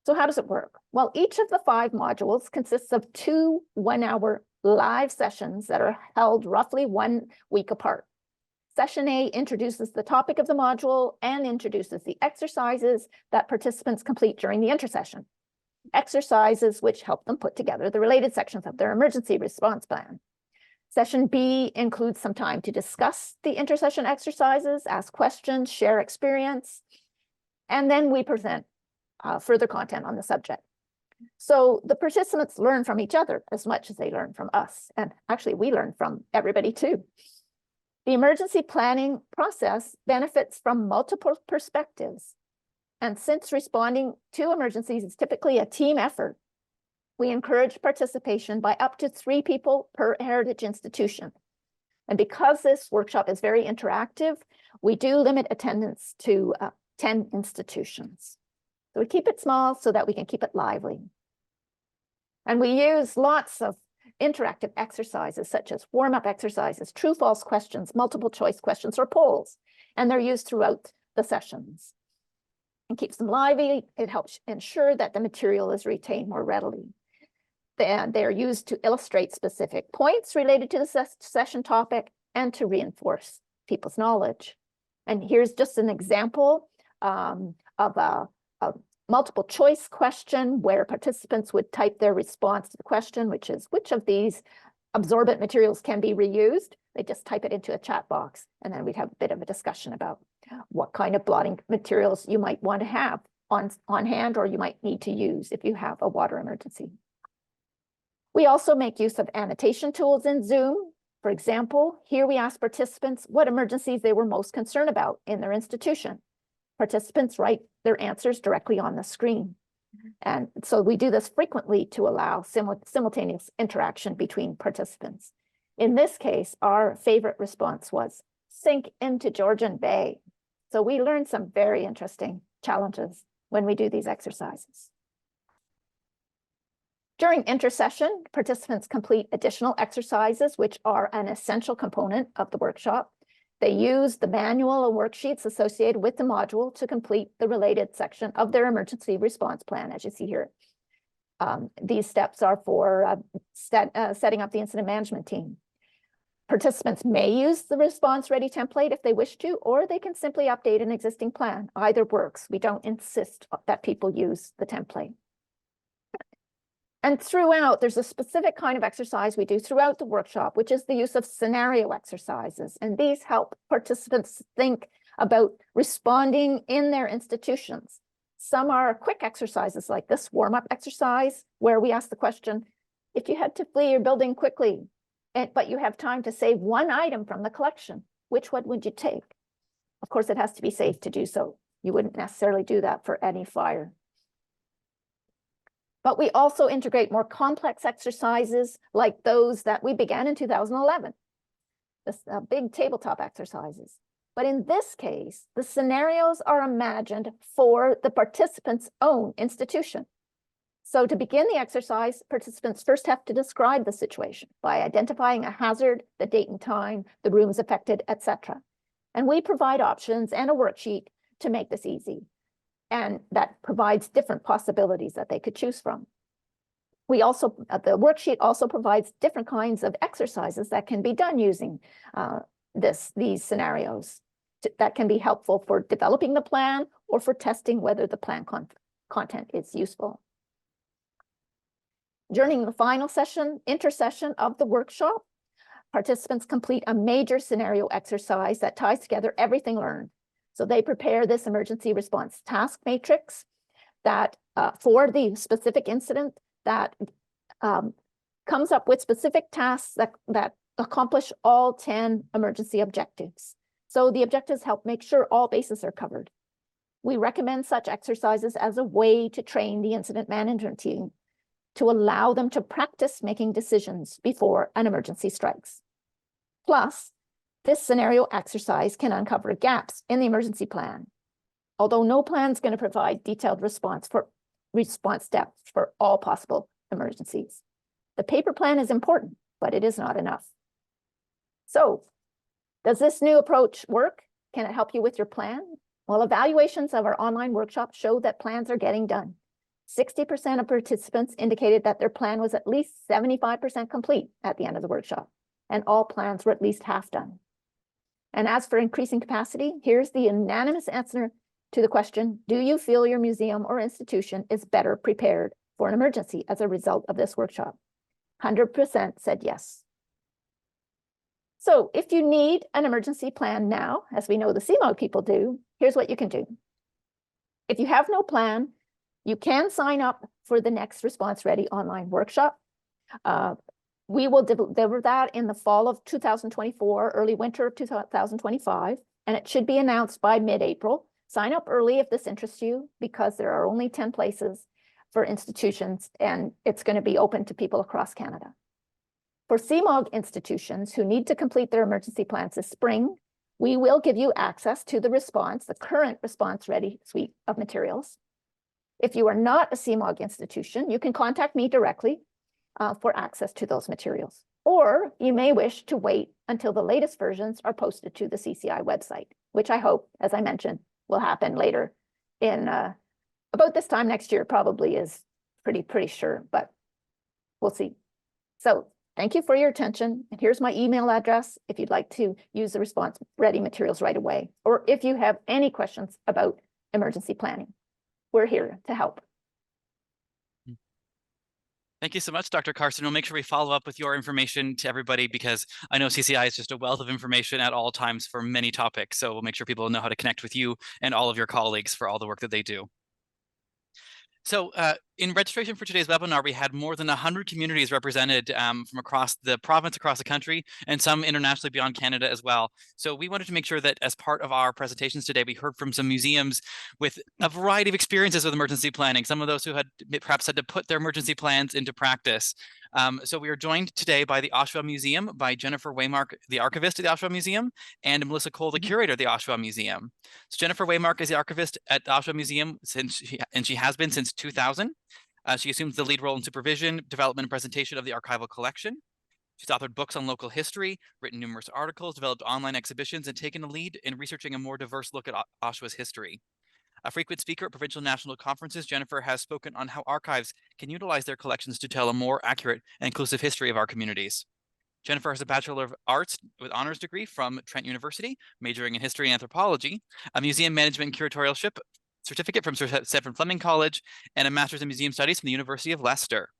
So how does it work? Well, each of the 5 modules consists of 2 one-hour live sessions that are held roughly 1 week apart. Session A introduces the topic of the module and introduces the exercises that participants complete during the intersession. Exercises which help them put together the related sections of their emergency response plan. Session B includes some time to discuss the intersession exercises, ask questions, share experience, and then we present further content on the subject. So the participants learn from each other as much as they learn from us. And actually, we learn from everybody too. The emergency planning process benefits from multiple perspectives. And since responding to emergencies is typically a team effort, we encourage participation by up to 3 people per heritage institution. And because this workshop is very interactive, we do limit attendance to 10 institutions. So we keep it small so that we can keep it lively. And we use lots of interactive exercises such as warm-up exercises, true-false questions, multiple choice questions, or polls. And they're used throughout the sessions. It keeps them lively. It helps ensure that the material is retained more readily. They're used to illustrate specific points related to the session topic and to reinforce people's knowledge. And here's just an example of a multiple choice question where participants would type their response to the question, which is which of these absorbent materials can be reused? They just type it into a chat box, and then we'd have a bit of a discussion about what kind of blotting materials you might want to have on hand, or you might need to use if you have a water emergency. We also make use of annotation tools in Zoom. For example, here we ask participants what emergencies they were most concerned about in their institution. Participants write their answers directly on the screen. And so we do this frequently to allow simultaneous interaction between participants. In this case, our favorite response was sink into Georgian Bay. So we learned some very interesting challenges when we do these exercises. During intersession, participants complete additional exercises, which are an essential component of the workshop. They use the manual and worksheets associated with the module to complete the related section of their emergency response plan, as you see here. These steps are for setting up the incident management team. Participants may use the response-ready template if they wish to, or they can simply update an existing plan. Either works. We don't insist that people use the template. And throughout, there's a specific kind of exercise we do throughout the workshop, which is the use of scenario exercises. And these help participants think about responding in their institutions. Some are quick exercises like this warm-up exercise, where we ask the question, if you had to flee your building quickly, but you have time to save 1 item from the collection, which one would you take? Of course, it has to be safe to do so. You wouldn't necessarily do that for any fire. But we also integrate more complex exercises like those that we began in 2011, this big tabletop exercises. But in this case, the scenarios are imagined for the participant's own institution. So to begin the exercise, participants first have to describe the situation by identifying a hazard, the date and time, the rooms affected, etc. And we provide options and a worksheet to make this easy. And that provides different possibilities that they could choose from. We also, the worksheet also provides different kinds of exercises that can be done using these scenarios that can be helpful for developing the plan or for testing whether the plan content is useful. During the final session, intersession of the workshop, participants complete a major scenario exercise that ties together everything learned. So they prepare this emergency response task matrix that for the specific incident that comes up with specific tasks that accomplish all 10 emergency objectives. So the objectives help make sure all bases are covered. We recommend such exercises as a way to train the incident management team to allow them to practice making decisions before an emergency strikes. Plus, this scenario exercise can uncover gaps in the emergency plan, although no plan is going to provide detailed response steps for all possible emergencies. The paper plan is important, but it is not enough. So, does this new approach work? Can it help you with your plan? Well, evaluations of our online workshop show that plans are getting done. 60% of participants indicated that their plan was at least 75% complete at the end of the workshop, and all plans were at least half done. And as for increasing capacity, here's the unanimous answer to the question, do you feel your museum or institution is better prepared for an emergency as a result of this workshop? 100% said yes. So if you need an emergency plan now, as we know the CMOG people do, here's what you can do. If you have no plan, you can sign up for the next Response Ready online workshop. We will deliver that in the fall of 2024, early winter of 2025, and it should be announced by mid-April. Sign up early if this interests you, because there are only 10 places for institutions, and it's going to be open to people across Canada. For CMOG institutions who need to complete their emergency plans this spring, we will give you access to the current Response Ready suite of materials. If you are not a CMOG institution, you can contact me directly for access to those materials. Or you may wish to wait until the latest versions are posted to the CCI website, which I hope, as I mentioned, will happen later in about this time next year. Probably is pretty sure, but we'll see. So thank you for your attention. And here's my email address if you'd like to use the Response Ready materials right away, or if you have any questions about emergency planning. We're here to help. Thank you so much, Dr. Karsten. We'll make sure we follow up with your information to everybody, because I know CCI is just a wealth of information at all times for many topics. So we'll make sure people know how to connect with you and all of your colleagues for all the work that they do. So in registration for today's webinar, we had more than 100 communities represented from across the province, across the country, and some internationally beyond Canada as well. So we wanted to make sure that as part of our presentations today, we heard from some museums with a variety of experiences with emergency planning, some of those who had perhaps had to put their emergency plans into practice. So we are joined today by the Oshawa Museum, by Jennifer Weymark, the Archivist at the Oshawa Museum, and Melissa Cole, the Curator of the Oshawa Museum. So Jennifer Weymark is the Archivist at the Oshawa Museum she has been since 2000. She assumes the lead role in supervision, development, and presentation of the archival collection. She's authored books on local history, written numerous articles, developed online exhibitions, and taken a lead in researching a more diverse look at Oshawa's history. A frequent speaker at provincial national conferences, Jennifer has spoken on how archives can utilize their collections to tell a more accurate and inclusive history of our communities. Jennifer has a Bachelor of Arts with honors degree from Trent University, majoring in history and anthropology, a museum management and curatorialship certificate from Sir Stephen Fleming College, and a master's in museum studies from the University of Leicester.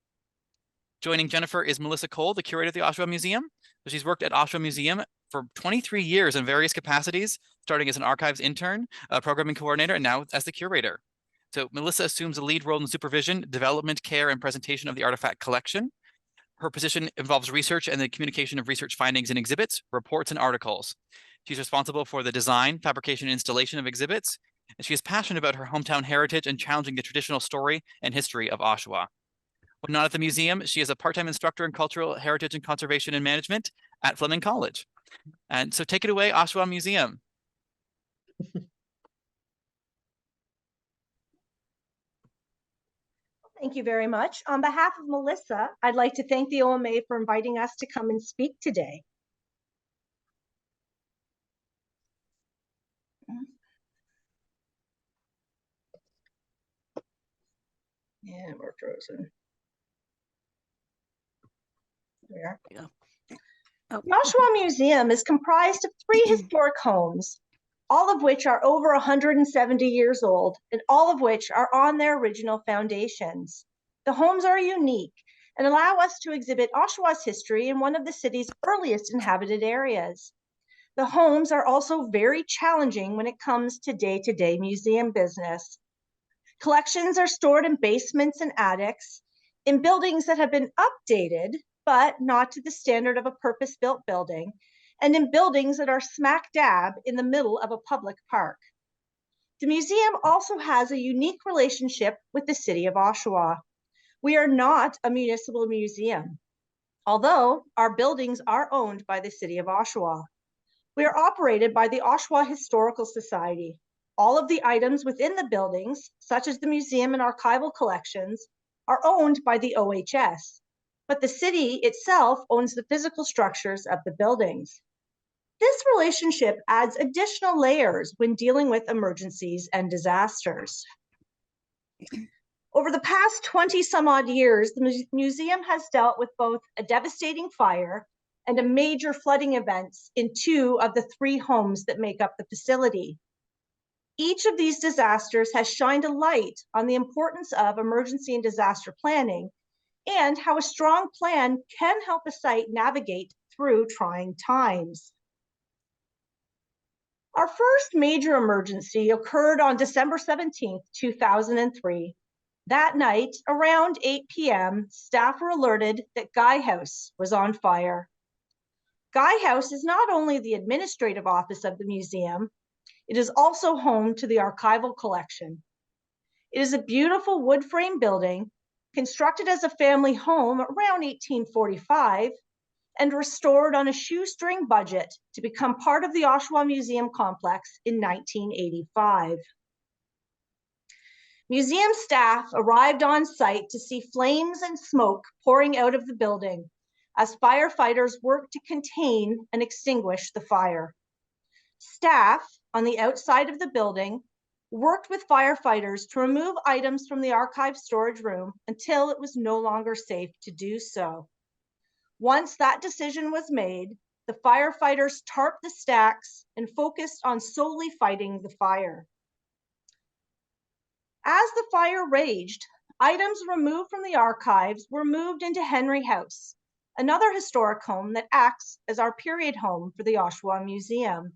Joining Jennifer is Melissa Cole, the Curator of the Oshawa Museum. She's worked at Oshawa Museum for 23 years in various capacities, starting as an archives intern, a programming coordinator, and now as the curator. So Melissa assumes a lead role in the supervision, development, care, and presentation of the artifact collection. Her position involves research and the communication of research findings in exhibits, reports, and articles. She's responsible for the design, fabrication, and installation of exhibits, and she is passionate about her hometown heritage and challenging the traditional story and history of Oshawa. When not at the museum, she is a part-time instructor in cultural heritage and conservation and management at Fleming College. And so take it away, Oshawa Museum. Thank you very much. On behalf of Melissa, I'd like to thank the OMA for inviting us to come and speak today. And we're frozen. There we are. Yeah. The Oshawa Museum is comprised of 3 historic homes, all of which are over 170 years old, and all of which are on their original foundations. The homes are unique and allow us to exhibit Oshawa's history in one of the city's earliest inhabited areas. The homes are also very challenging when it comes to day-to-day museum business. Collections are stored in basements and attics, in buildings that have been updated, but not to the standard of a purpose-built building, and in buildings that are smack dab in the middle of a public park. The museum also has a unique relationship with the city of Oshawa. We are not a municipal museum, although our buildings are owned by the city of Oshawa. We are operated by the Oshawa Historical Society. All of the items within the buildings, such as the museum and archival collections, are owned by the OHS, but the city itself owns the physical structures of the buildings. This relationship adds additional layers when dealing with emergencies and disasters. Over the past 20 some odd years, the museum has dealt with both a devastating fire and a major flooding events in 2 of the 3 homes that make up the facility. Each of these disasters has shined a light on the importance of emergency and disaster planning and how a strong plan can help a site navigate through trying times. Our first major emergency occurred on December 17th, 2003. That night, around 8 p.m., staff were alerted that Guy House was on fire. Guy House is not only the administrative office of the museum, it is also home to the archival collection. It is a beautiful wood frame building constructed as a family home around 1845 and restored on a shoestring budget to become part of the Oshawa Museum complex in 1985. Museum staff arrived on site to see flames and smoke pouring out of the building as firefighters worked to contain and extinguish the fire. Staff on the outside of the building worked with firefighters to remove items from the archive storage room until it was no longer safe to do so. Once that decision was made, the firefighters tarped the stacks and focused on solely fighting the fire. As the fire raged, items removed from the archives were moved into Henry House, another historic home that acts as our period home for the Oshawa Museum.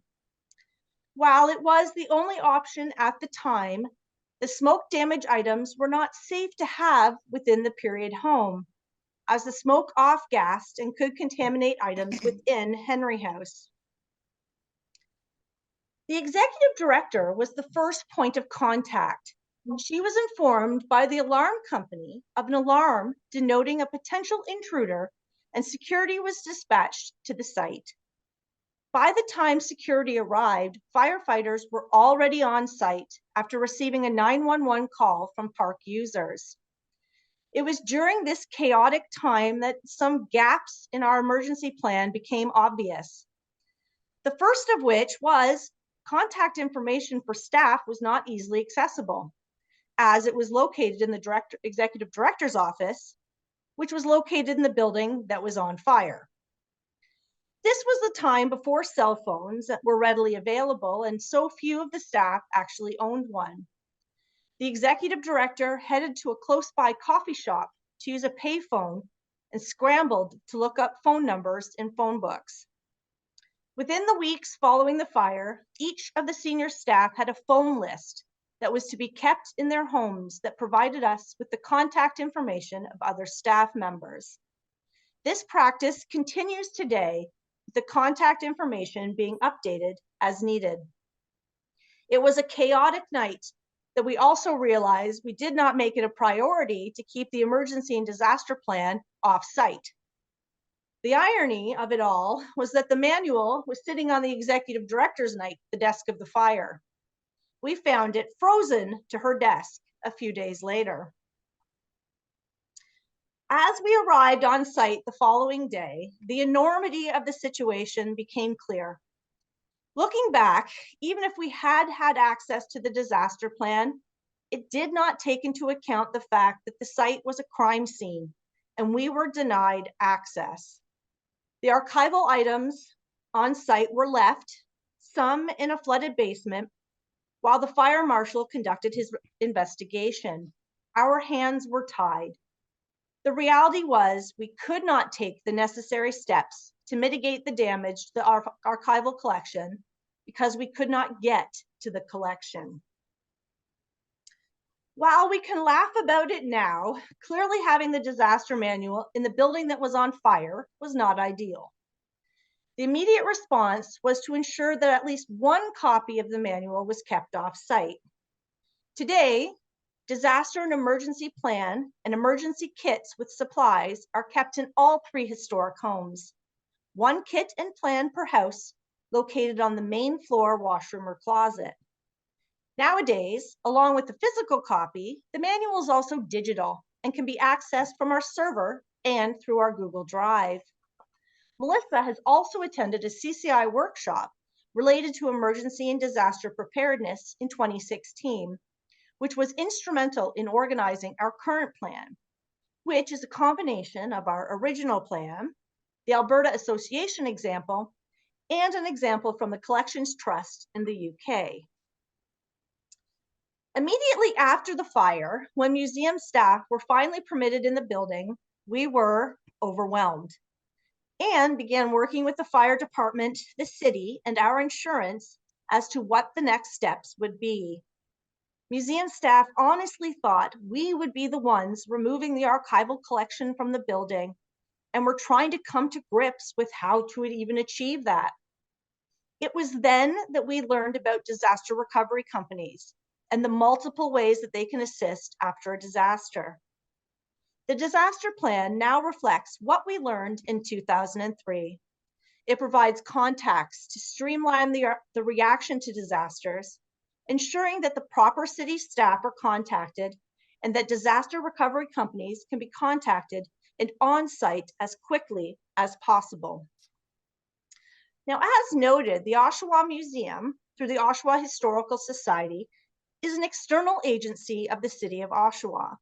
While it was the only option at the time, the smoke damage items were not safe to have within the period home, as the smoke off-gassed and could contaminate items within Henry House. The executive director was the first point of contact. She was informed by the alarm company of an alarm denoting a potential intruder, and security was dispatched to the site. By the time security arrived, firefighters were already on site after receiving a 911 call from park users. It was during this chaotic time that some gaps in our emergency plan became obvious. The first of which was contact information for staff was not easily accessible, as it was located in the executive director's office, which was located in the building that was on fire. This was the time before cell phones were readily available, and so few of the staff actually owned one. The executive director headed to a close-by coffee shop to use a payphone and scrambled to look up phone numbers in phone books. Within the weeks following the fire, each of the senior staff had a phone list that was to be kept in their homes that provided us with the contact information of other staff members. This practice continues today, with the contact information being updated as needed. It was a chaotic night that we also realized we did not make it a priority to keep the emergency and disaster plan off-site. The irony of it all was that the manual was sitting on the executive director's the desk of the fire. We found it frozen to her desk a few days later. As we arrived on site the following day, the enormity of the situation became clear. Looking back, even if we had had access to the disaster plan, it did not take into account the fact that the site was a crime scene and we were denied access. The archival items on site were left, some in a flooded basement, while the fire marshal conducted his investigation. Our hands were tied. The reality was we could not take the necessary steps to mitigate the damage to the archival collection because we could not get to the collection. While we can laugh about it now, clearly having the disaster manual in the building that was on fire was not ideal. The immediate response was to ensure that at least one copy of the manual was kept off-site. Today, disaster and emergency plan and emergency kits with supplies are kept in all 3 historic homes. 1 kit and plan per house located on the main floor washroom or closet. Nowadays, along with the physical copy, the manual is also digital and can be accessed from our server and through our Google Drive. Melissa has also attended a CCI workshop related to emergency and disaster preparedness in 2016, which was instrumental in organizing our current plan, which is a combination of our original plan, the Alberta Association example, and an example from the Collections Trust in the UK. Immediately after the fire, when museum staff were finally permitted in the building, we were overwhelmed and began working with the fire department, the city, and our insurance as to what the next steps would be. Museum staff honestly thought we would be the ones removing the archival collection from the building, and were trying to come to grips with how to even achieve that. It was then that we learned about disaster recovery companies and the multiple ways that they can assist after a disaster. The disaster plan now reflects what we learned in 2003. It provides contacts to streamline the reaction to disasters, ensuring that the proper city staff are contacted and that disaster recovery companies can be contacted and on site as quickly as possible. Now, as noted, the Oshawa Museum, through the Oshawa Historical Society, is an external agency of the City of Oshawa.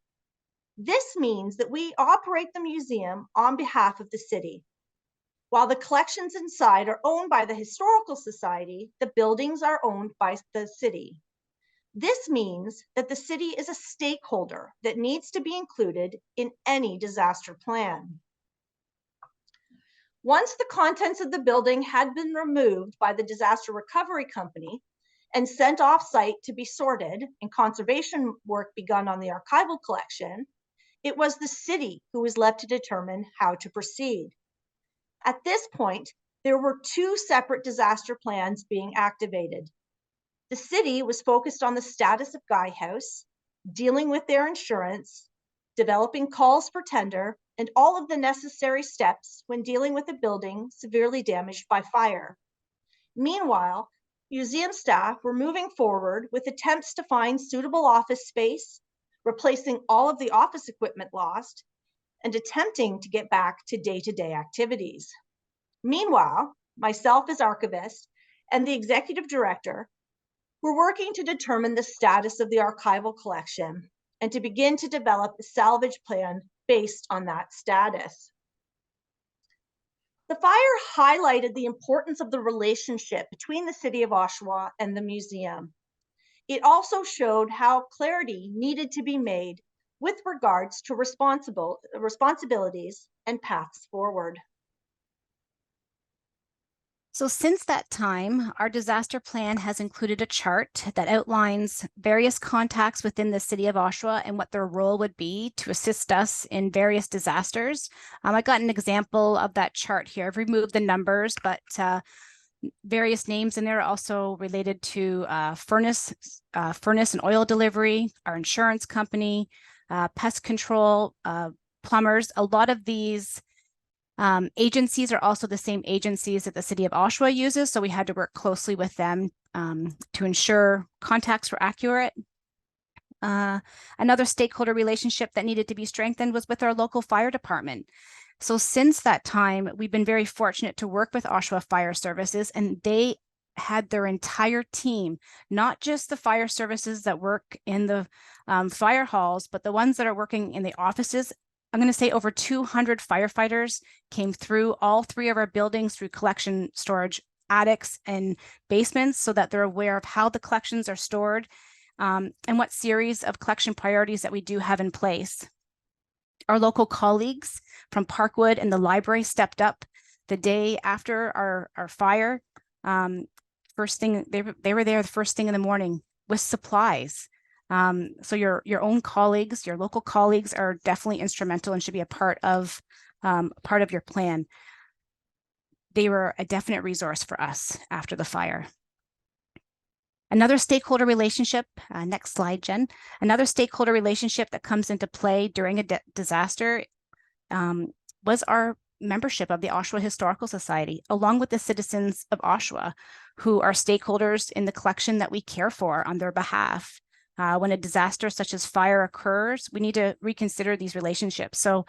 This means that we operate the museum on behalf of the city. While the collections inside are owned by the Historical Society, the buildings are owned by the city. This means that the city is a stakeholder that needs to be included in any disaster plan. Once the contents of the building had been removed by the disaster recovery company and sent off-site to be sorted and conservation work begun on the archival collection, it was the city who was left to determine how to proceed. At this point, there were 2 separate disaster plans being activated. The city was focused on the status of Guy House, dealing with their insurance, developing calls for tender, and all of the necessary steps when dealing with a building severely damaged by fire. Meanwhile, museum staff were moving forward with attempts to find suitable office space, replacing all of the office equipment lost, and attempting to get back to day-to-day activities. Meanwhile, myself as archivist and the executive director were working to determine the status of the archival collection and to begin to develop a salvage plan based on that status. The fire highlighted the importance of the relationship between the City of Oshawa and the museum. It also showed how clarity needed to be made with regards to responsibilities and paths forward. So since that time, our disaster plan has included a chart that outlines various contacts within the City of Oshawa and what their role would be to assist us in various disasters. I got an example of that chart here. I've removed the numbers, but various names in there are also related to furnace and oil delivery, our insurance company, pest control, plumbers. A lot of these agencies are also the same agencies that the City of Oshawa uses, so we had to work closely with them to ensure contacts were accurate. Another stakeholder relationship that needed to be strengthened was with our local fire department. So since that time, we've been very fortunate to work with Oshawa Fire Services, and they had their entire team, not just the fire services that work in the fire halls, but the ones that are working in the offices. I'm going to say over 200 firefighters came through all 3 of our buildings through collection, storage, attics, and basements, so that they're aware of how the collections are stored and what series of collection priorities that we do have in place. Our local colleagues from Parkwood and the library stepped up the day after our fire. First thing, they were there the first thing in the morning with supplies. So your own colleagues, your local colleagues are definitely instrumental and should be a part of your plan. They were a definite resource for us after the fire. Another stakeholder relationship, next slide, Jen. Another stakeholder relationship that comes into play during a disaster was our membership of the Oshawa Historical Society, along with the citizens of Oshawa, who are stakeholders in the collection that we care for on their behalf. When a disaster such as fire occurs, we need to reconsider these relationships. So,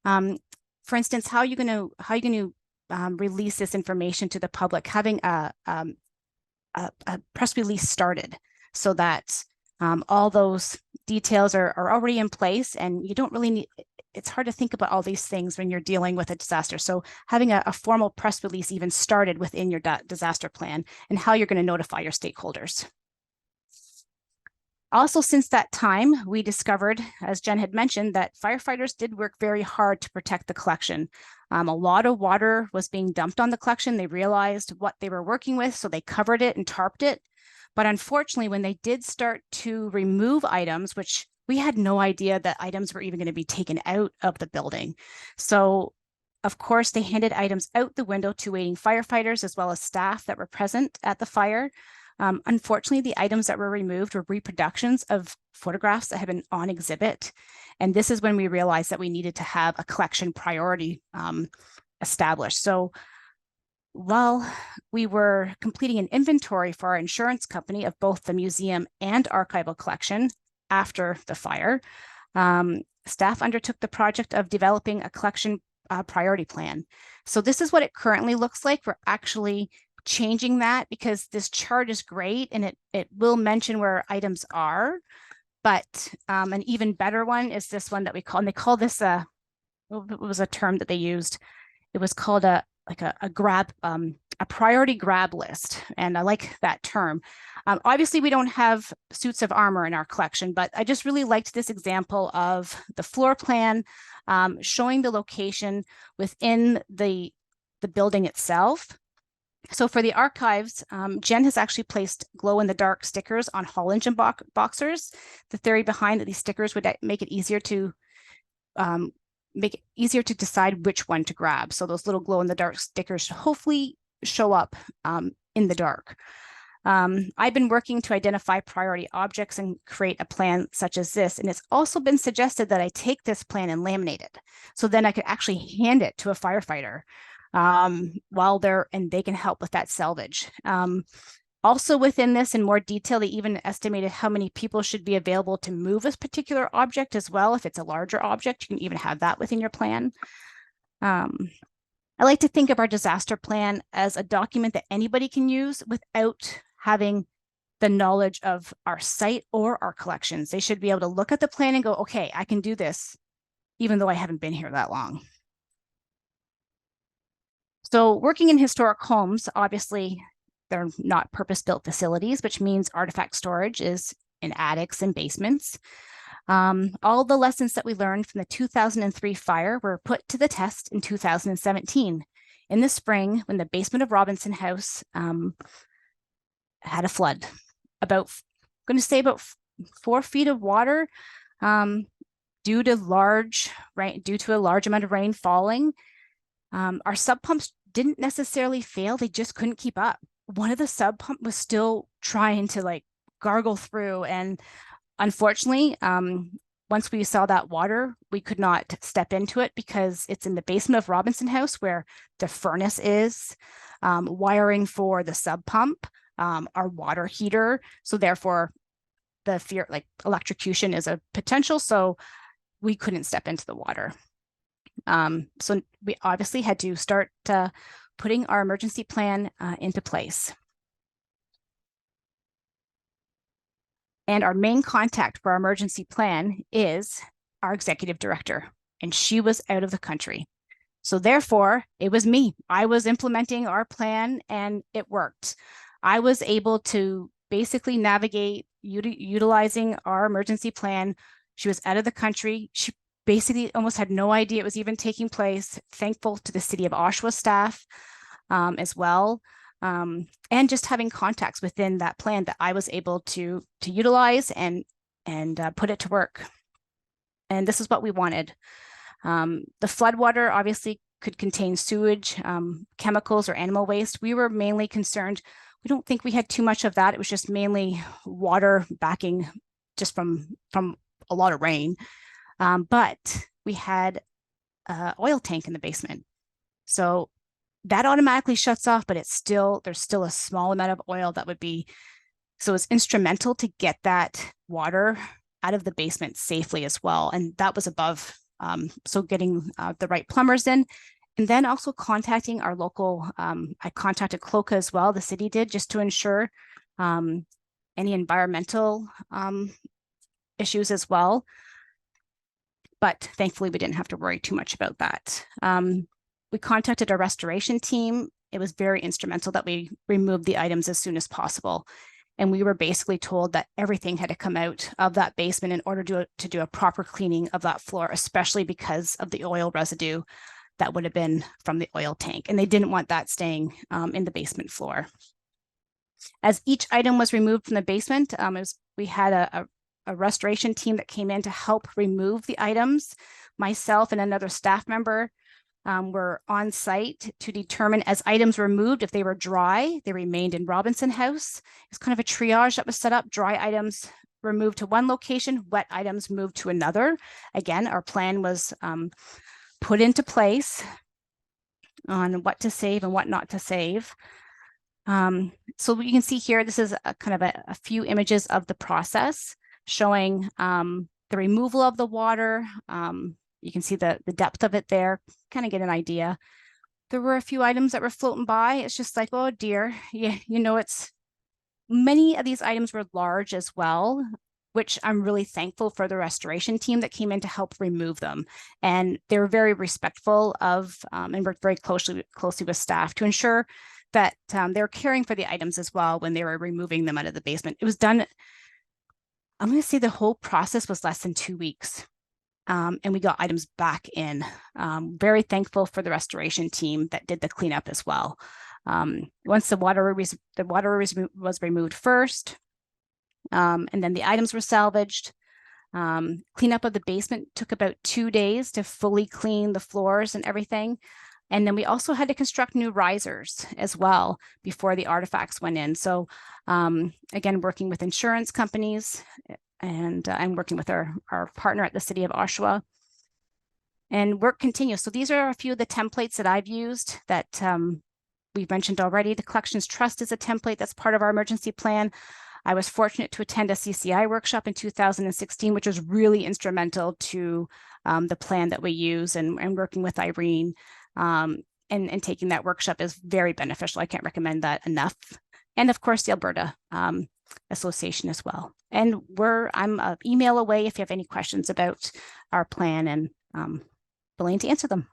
for instance, how are you going to release this information to the public? Having a press release started so that all those details are already in place, and you don't really need. It's hard to think about all these things when you're dealing with a disaster. So having a formal press release even started within your disaster plan, and how you're going to notify your stakeholders. Also, since that time, we discovered, as Jen had mentioned, that firefighters did work very hard to protect the collection. A lot of water was being dumped on the collection. They realized what they were working with, so they covered it and tarped it. But unfortunately, when they did start to remove items, which we had no idea that items were even going to be taken out of the building. So, of course, they handed items out the window to waiting firefighters as well as staff that were present at the fire. Unfortunately, the items that were removed were reproductions of photographs that had been on exhibit. And this is when we realized that we needed to have a collection priority established. So while we were completing an inventory for our insurance company of both the museum and archival collection after the fire, staff undertook the project of developing a collection priority plan. So this is what it currently looks like. We're actually changing that because this chart is great and it will mention where items are, but an even better one is this one that we call, and they call this it was a term that they used. It was called a priority grab list, and I like that term. Obviously, we don't have suits of armor in our collection, but I just really liked this example of the floor plan showing the location within the building itself. So for the archives, Jen has actually placed glow-in-the-dark stickers on Hall engine boxers. The theory behind these stickers would make it easier to decide which one to grab. So those little glow-in-the-dark stickers should hopefully show up in the dark. I've been working to identify priority objects and create a plan such as this. And it's also been suggested that I take this plan and laminate it. So then I could actually hand it to a firefighter while they can help with that salvage. Also within this, in more detail, they even estimated how many people should be available to move this particular object as well. If it's a larger object, you can even have that within your plan. I like to think of our disaster plan as a document that anybody can use without having the knowledge of our site or our collections. They should be able to look at the plan and go, okay, I can do this, even though I haven't been here that long. So working in historic homes, obviously, they're not purpose-built facilities, which means artifact storage is in attics and basements. All the lessons that we learned from the 2003 fire were put to the test in 2017. In the spring, when the basement of Robinson House had a flood, about 4 feet of water due to a large amount of rain falling. Our sub pumps didn't necessarily fail, they just couldn't keep up. One of the sub pump was still trying to gargle through, and unfortunately, once we saw that water, we could not step into it because it's in the basement of Robinson House where the furnace is, wiring for the sub pump, our water heater. So therefore, the fear electrocution is a potential. So we couldn't step into the water. So we obviously had to start putting our emergency plan into place. And our main contact for our emergency plan is our executive director, and she was out of the country. So therefore, it was me. I was implementing our plan and it worked. I was able to basically navigate utilizing our emergency plan. She was out of the country. She basically almost had no idea it was even taking place. Thankful to the City of Oshawa staff as well. And just having contacts within that plan that I was able to utilize and put it to work. And this is what we wanted. The floodwater obviously could contain sewage, chemicals, or animal waste. We were mainly concerned We don't think we had too much of that. It was just mainly water backing just from a lot of rain. But we had an oil tank in the basement. So that automatically shuts off, but there's still a small amount of oil that would be, so it's instrumental to get that water out of the basement safely as well. And that was above, so getting the right plumbers in, and then also contacting our local, I contacted Cloca as well, the city did, just to ensure any environmental issues as well. But thankfully, we didn't have to worry too much about that. We contacted our restoration team. It was very instrumental that we removed the items as soon as possible. And we were basically told that everything had to come out of that basement in order to do a proper cleaning of that floor, especially because of the oil residue that would have been from the oil tank. And they didn't want that staying in the basement floor. As each item was removed from the basement, we had a restoration team that came in to help remove the items. Myself and another staff member were on site to determine, as items were moved, if they were dry, they remained in Robinson House. It's kind of a triage that was set up. Dry items were moved to one location, wet items moved to another. Again, our plan was put into place on what to save and what not to save. So you can see here, this is kind of a few images of the process showing the removal of the water. You can see the depth of it there, kind of get an idea. There were a few items that were floating by. It's just like, oh dear, yeah, you know, many of these items were large as well, which I'm really thankful for the restoration team that came in to help remove them. And they were very respectful of, and worked very closely with staff to ensure that they were caring for the items as well when they were removing them out of the basement. It was done, I'm going to say the whole process was less than 2 weeks. And we got items back in. Very thankful for the restoration team that did the cleanup as well. Once the water was removed first, and then the items were salvaged. Cleanup of the basement took about 2 days to fully clean the floors and everything. And then we also had to construct new risers as well before the artifacts went in. So again, working with insurance companies, and I'm working with our partner at the city of Oshawa. And work continues. So these are a few of the templates that I've used that we've mentioned already. The Collections Trust is a template that's part of our emergency plan. I was fortunate to attend a CCI workshop in 2016, which was really instrumental to the plan that we use, and working with Irene and taking that workshop is very beneficial. I can't recommend that enough. And of course, the Alberta Association as well. And I'm an email away if you have any questions about our plan, and willing to answer them.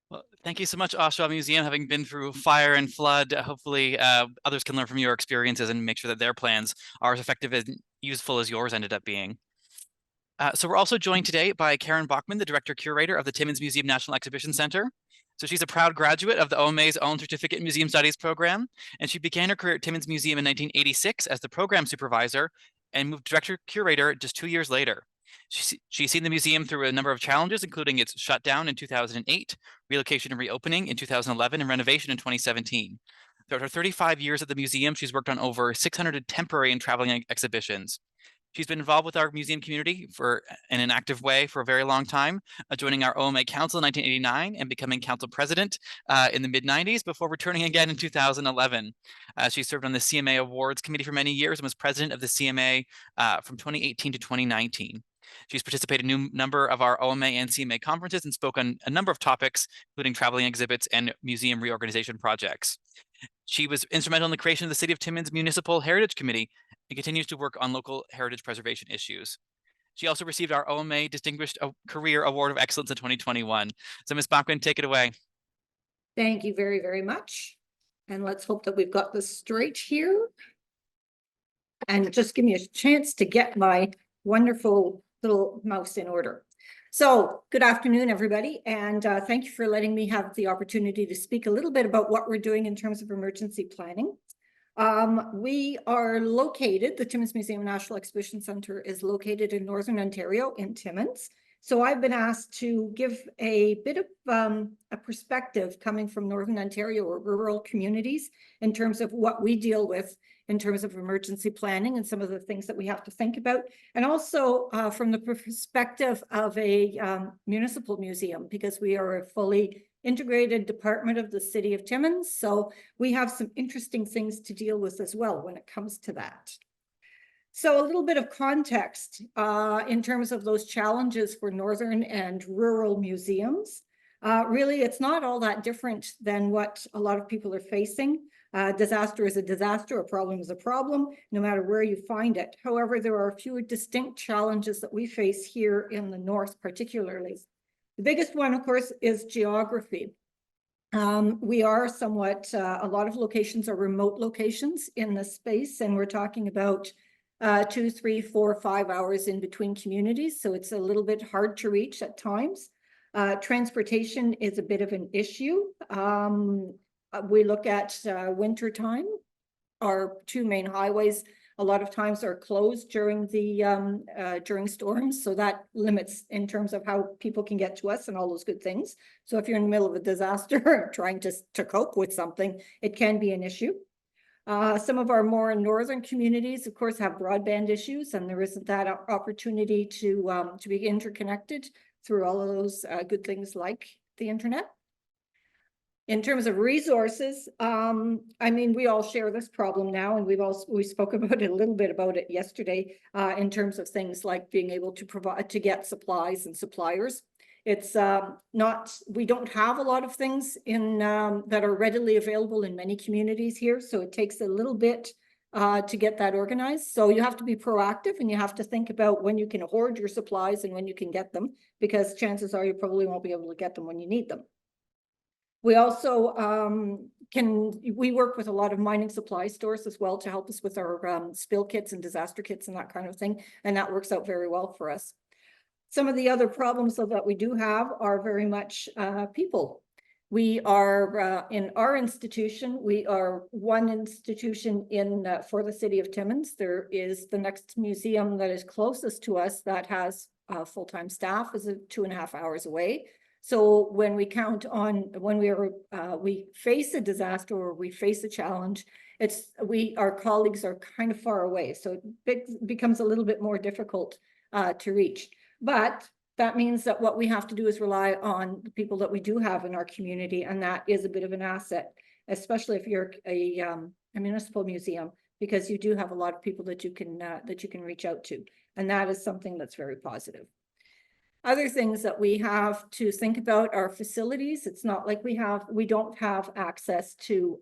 Well, thank you so much, Oshawa Museum, having been through fire and flood. Hopefully others can learn from your experiences and make sure that their plans are as effective and useful as yours ended up being. So we're also joined today by Karen Bachman, the Director Curator of the Timmins Museum National Exhibition Center. So she's a proud graduate of the OMA's own Certificate in Museum Studies program, and she began her career at Timmins Museum in 1986 as the program supervisor and moved Director Curator just 2 years later. She's seen the museum through a number of challenges, including its shutdown in 2008, relocation and reopening in 2011, and renovation in 2017. Throughout her 35 years at the museum, she's worked on over 600 temporary and traveling exhibitions. She's been involved with our museum community in an active way for a very long time, joining our OMA Council in 1989 and becoming council president in the mid-90s before returning again in 2011. She served on the CMA Awards Committee for many years and was president of the CMA from 2018 to 2019. She's participated in a number of our OMA and CMA conferences and spoke on a number of topics, including traveling exhibits and museum reorganization projects. She was instrumental in the creation of the City of Timmins Municipal Heritage Committee and continues to work on local heritage preservation issues. She also received our OMA Distinguished Career Award of Excellence in 2021. So Ms. Bachman, take it away. Thank you very, very much. And let's hope that we've got this straight here. And just give me a chance to get my wonderful little mouse in order. So good afternoon, everybody. And thank you for letting me have the opportunity to speak a little bit about what we're doing in terms of emergency planning. We are located, the Timmins Museum National Exhibition Centre is located in Northern Ontario in Timmins. So I've been asked to give a bit of a perspective coming from Northern Ontario or rural communities in terms of what we deal with in terms of emergency planning and some of the things that we have to think about. And also from the perspective of a municipal museum, because we are a fully integrated department of the City of Timmins. So we have some interesting things to deal with as well when it comes to that. So a little bit of context in terms of those challenges for northern and rural museums. Really, it's not all that different than what a lot of people are facing. Disaster is a disaster, a problem is a problem, no matter where you find it. However, there are a few distinct challenges that we face here in the north particularly. The biggest one, of course, is geography. We are somewhat, a lot of locations are remote locations in this space, and we're talking about 2, 3, 4, 5 hours in between communities. So it's a little bit hard to reach at times. Transportation is a bit of an issue. We look at winter time. Our 2 main highways a lot of times are closed during the during storms. So that limits in terms of how people can get to us and all those good things. So if you're in the middle of a disaster trying to cope with something, it can be an issue. Some of our more northern communities, of course, have broadband issues, and there isn't that opportunity to be interconnected through all of those good things like the internet. In terms of resources, I mean, we all share this problem now, and we spoke about it a little bit about it yesterday in terms of things like being able to get supplies and suppliers. It's we don't have a lot of things in that are readily available in many communities here, so it takes a little bit to get that organized. So you have to be proactive, and you have to think about when you can hoard your supplies and when you can get them, because chances are you probably won't be able to get them when you need them. We also we work with a lot of mining supply stores as well to help us with our spill kits and disaster kits and that kind of thing, and that works out very well for us. Some of the other problems that we do have are very much people. We are in our institution, we are one institution in for the City of Timmins. There is the next museum that is closest to us that has full-time staff, is 2.5 hours away. So when we count on, when we face a disaster or we face a challenge, our colleagues are kind of far away. So it becomes a little bit more difficult to reach. But that means that what we have to do is rely on the people that we do have in our community, and that is a bit of an asset, especially if you're a municipal museum, because you do have a lot of people that you can reach out to, and that is something that's very positive. Other things that we have to think about are facilities. It's not like we don't have access to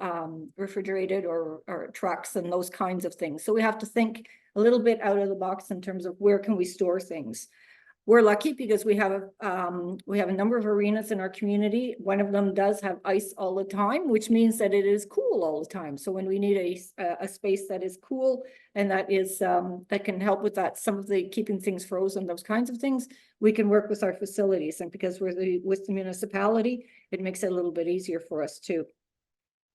refrigerated or trucks and those kinds of things. So we have to think a little bit out of the box in terms of where can we store things. We're lucky because we have a number of arenas in our community. One of them does have ice all the time, which means that it is cool all the time. So when we need a space that is cool and that is that can help with that, some of the keeping things frozen, those kinds of things, we can work with our facilities. And because we're with the municipality, it makes it a little bit easier for us too.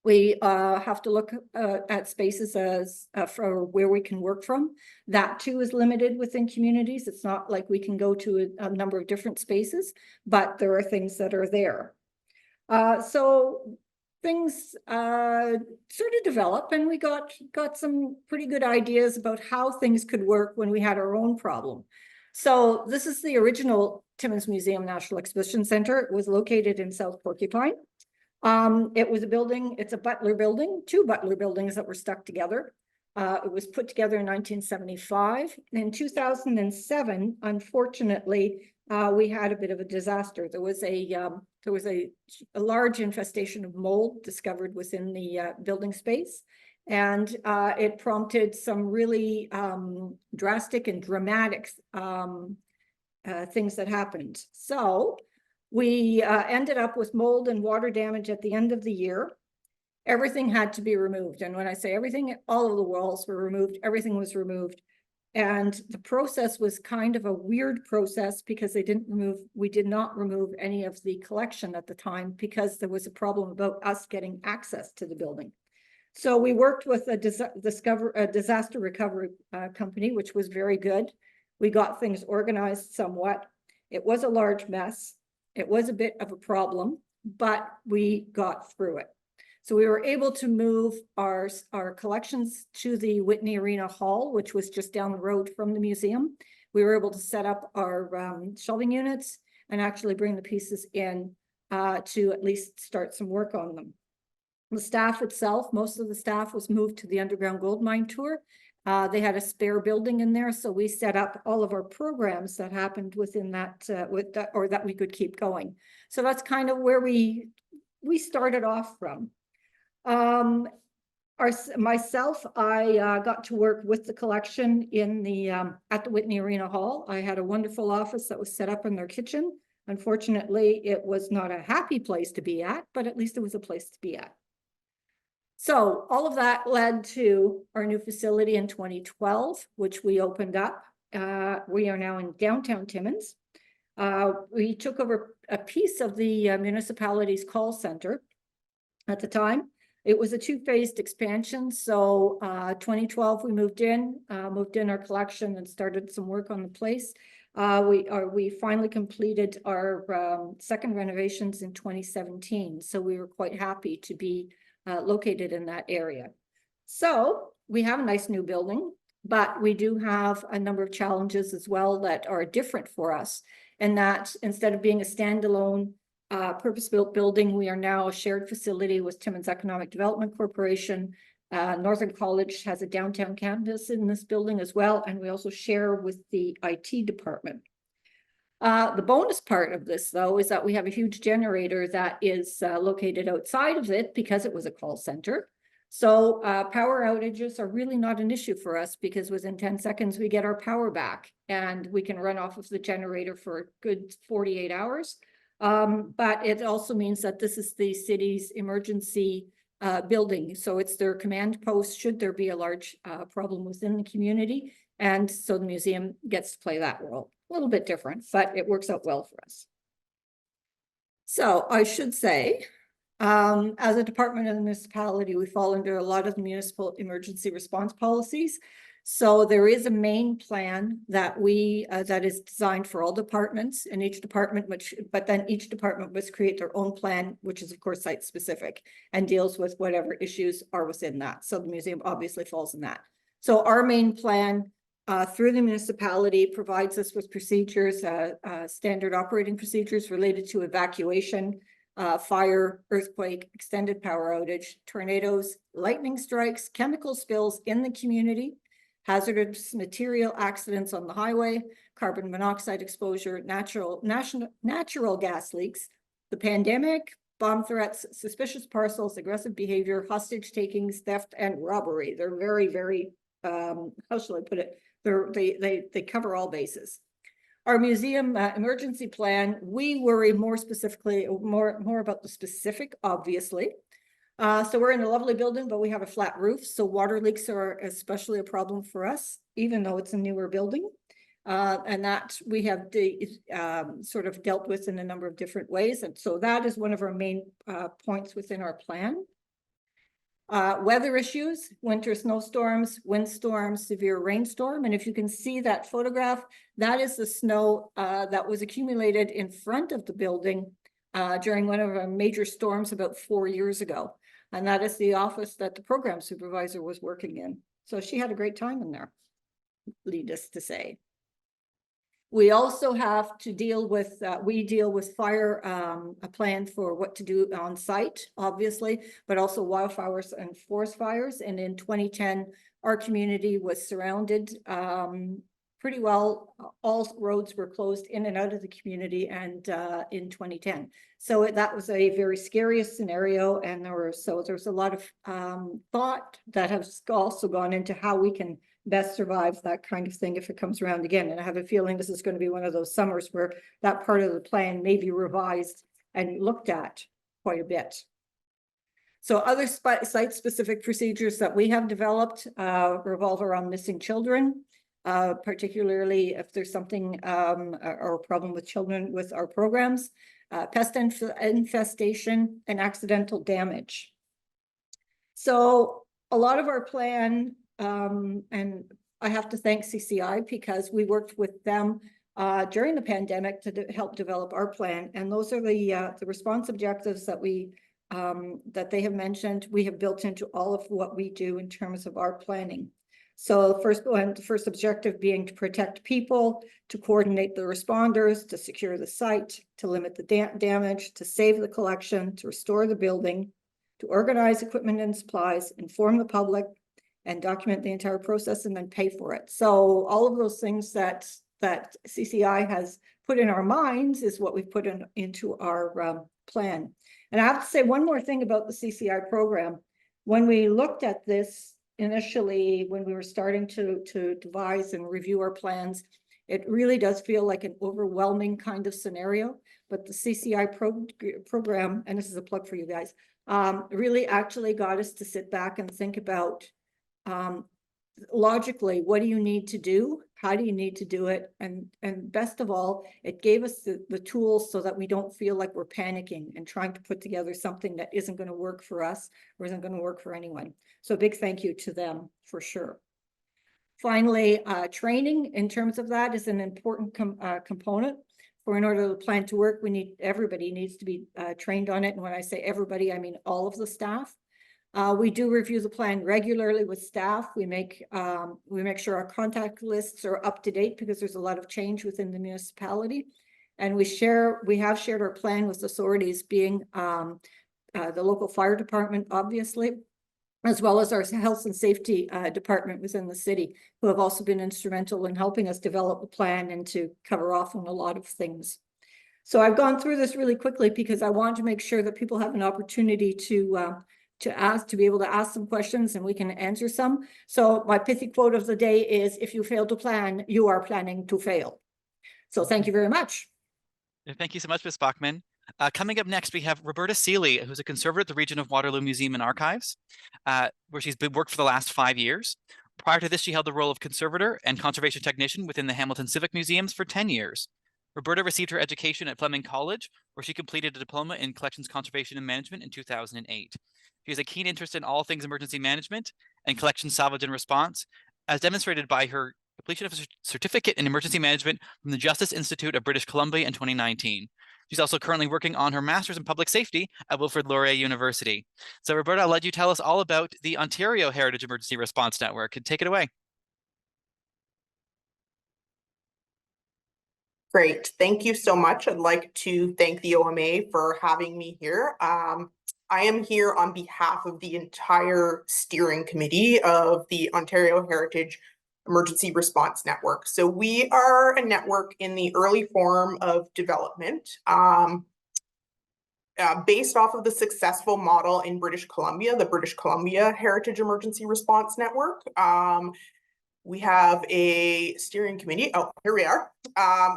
We have to look at spaces as for where we can work from. That too is limited within communities. It's not like we can go to a number of different spaces, but there are things that are there. So things sort of develop, and we got some pretty good ideas about how things could work when we had our own problem. So this is the original Timmins Museum National Exhibition Center. It was located in South Porcupine. It was a building, it's a Butler building, 2 Butler buildings that were stuck together. It was put together in 1975. In 2007, unfortunately, we had a bit of a disaster. There was a large infestation of mold discovered within the building space, and it prompted some really drastic and dramatic things that happened. So we ended up with mold and water damage at the end of the year. Everything had to be removed. And when I say everything, all of the walls were removed, everything was removed. And the process was kind of a weird process because we did not remove any of the collection at the time because there was a problem about us getting access to the building. So we worked with a disaster recovery company, which was very good. We got things organized somewhat. It was a large mess. It was a bit of a problem, but we got through it. So we were able to move our collections to the Whitney Arena Hall, which was just down the road from the museum. We were able to set up our shelving units and actually bring the pieces in to at least start some work on them. The staff itself, most of the staff was moved to the underground gold mine tour. They had a spare building in there, so we set up all of our programs that happened within that, or that we could keep going. So that's kind of where we started off from. Myself, I got to work with the collection in the at the Whitney Arena Hall. I had a wonderful office that was set up in their kitchen. Unfortunately, it was not a happy place to be at, but at least it was a place to be at. So all of that led to our new facility in 2012, which we opened up. We are now in downtown Timmins. We took over a piece of the municipality's call center at the time. It was a two-phased expansion. So 2012, we moved in our collection and started some work on the place. We finally completed our second renovations in 2017. So we were quite happy to be located in that area. So we have a nice new building, but we do have a number of challenges as well that are different for us. And that instead of being a standalone purpose-built building, we are now a shared facility with Timmins Economic Development Corporation. Northern College has a downtown campus in this building as well, and we also share with the IT department. The bonus part of this, though, is that we have a huge generator that is located outside of it because it was a call center. So power outages are really not an issue for us because within 10 seconds we get our power back and we can run off of the generator for a good 48 hours. But it also means that this is the city's emergency building. So it's their command post should there be a large problem within the community. And so the museum gets to play that role. A little bit different, but it works out well for us. So I should say, as a department of the municipality, we fall under a lot of the municipal emergency response policies. So there is a main plan that that is designed for all departments and each department, but then each department must create their own plan, which is of course site specific and deals with whatever issues are within that. So the museum obviously falls in that. So our main plan through the municipality provides us with procedures, standard operating procedures related to evacuation, fire, earthquake, extended power outage, tornadoes, lightning strikes, chemical spills in the community, hazardous material accidents on the highway, carbon monoxide exposure, natural gas leaks, the pandemic, bomb threats, suspicious parcels, aggressive behavior, hostage takings, theft, and robbery. They're very, very, how shall I put it? They cover all bases. Our museum emergency plan, we worry more specifically, more about the specific, obviously. So we're in a lovely building, but we have a flat roof. So water leaks are especially a problem for us, even though it's a newer building. And that we have sort of dealt with in a number of different ways. And so that is one of our main points within our plan. Weather issues, winter snowstorms, windstorms, severe rainstorm. And if you can see that photograph, that is the snow that was accumulated in front of the building during one of our major storms about 4 years ago. And that is the office that the program supervisor was working in. So she had a great time in there, needless to say. We also have to deal with, we deal with fire, a plan for what to do on site, obviously, but also wildfires and forest fires. And in 2010, our community was surrounded pretty well. All roads were closed in and out of the community and in 2010. So that was a very scary scenario. And there's a lot of thought that has also gone into how we can best survive that kind of thing if it comes around again. And I have a feeling this is going to be one of those summers where that part of the plan may be revised and looked at quite a bit. So other site-specific procedures that we have developed revolve around missing children, particularly if there's something or a problem with children with our programs, pest infestation, and accidental damage. So a lot of our plan, and I have to thank CCI because we worked with them during the pandemic to help develop our plan. And those are the response objectives that that they have mentioned. We have built into all of what we do in terms of our planning. So the first objective being to protect people, to coordinate the responders, to secure the site, to limit the damage, to save the collection, to restore the building, to organize equipment and supplies, inform the public, and document the entire process, and then pay for it. So all of those things that CCI has put in our minds is what we've put into our plan. And I have to say one more thing about the CCI program. When we looked at this initially, when we were starting to devise and review our plans, it really does feel like an overwhelming kind of scenario. But the CCI program, and this is a plug for you guys, really actually got us to sit back and think about logically, what do you need to do? How do you need to do it? And best of all, it gave us the tools so that we don't feel like we're panicking and trying to put together something that isn't going to work for us or isn't going to work for anyone. So a big thank you to them for sure. Finally, training in terms of that is an important component. For in order for the plan to work, everybody needs to be trained on it. And when I say everybody, I mean all of the staff. We do review the plan regularly with staff. We make sure our contact lists are up to date because there's a lot of change within the municipality. And we have shared our plan with authorities, being the local fire department, obviously, as well as our health and safety department within the city, who have also been instrumental in helping us develop the plan and to cover off on a lot of things. So I've gone through this really quickly because I want to make sure that people have an opportunity to be able to ask some questions and we can answer some. So my pithy quote of the day is, if you fail to plan, you are planning to fail. So thank you very much. Thank you so much, Ms. Bachman. Coming up next, we have Roberta Seeley, who's a conservator at the Region of Waterloo Museum and Archives, where she's worked for the last 5 years. Prior to this, she held the role of conservator and conservation technician within the Hamilton Civic Museums for 10 years. Roberta received her education at Fleming College, where she completed a diploma in collections conservation and management in 2008. She has a keen interest in all things emergency management and collection salvage and response, as demonstrated by her completion of a certificate in emergency management from the Justice Institute of British Columbia in 2019. She's also currently working on her master's in public safety at Wilfrid Laurier University. So Roberta, I'll let you tell us all about the Ontario Heritage Emergency Response Network. Take it away. Great. Thank you so much. I'd like to thank the OMA for having me here. I am here on behalf of the entire steering committee of the Ontario Heritage Emergency Response Network. So we are a network in the early form of development, based off of the successful model in British Columbia, the British Columbia Heritage Emergency Response Network. We have a steering committee. Oh, here we are.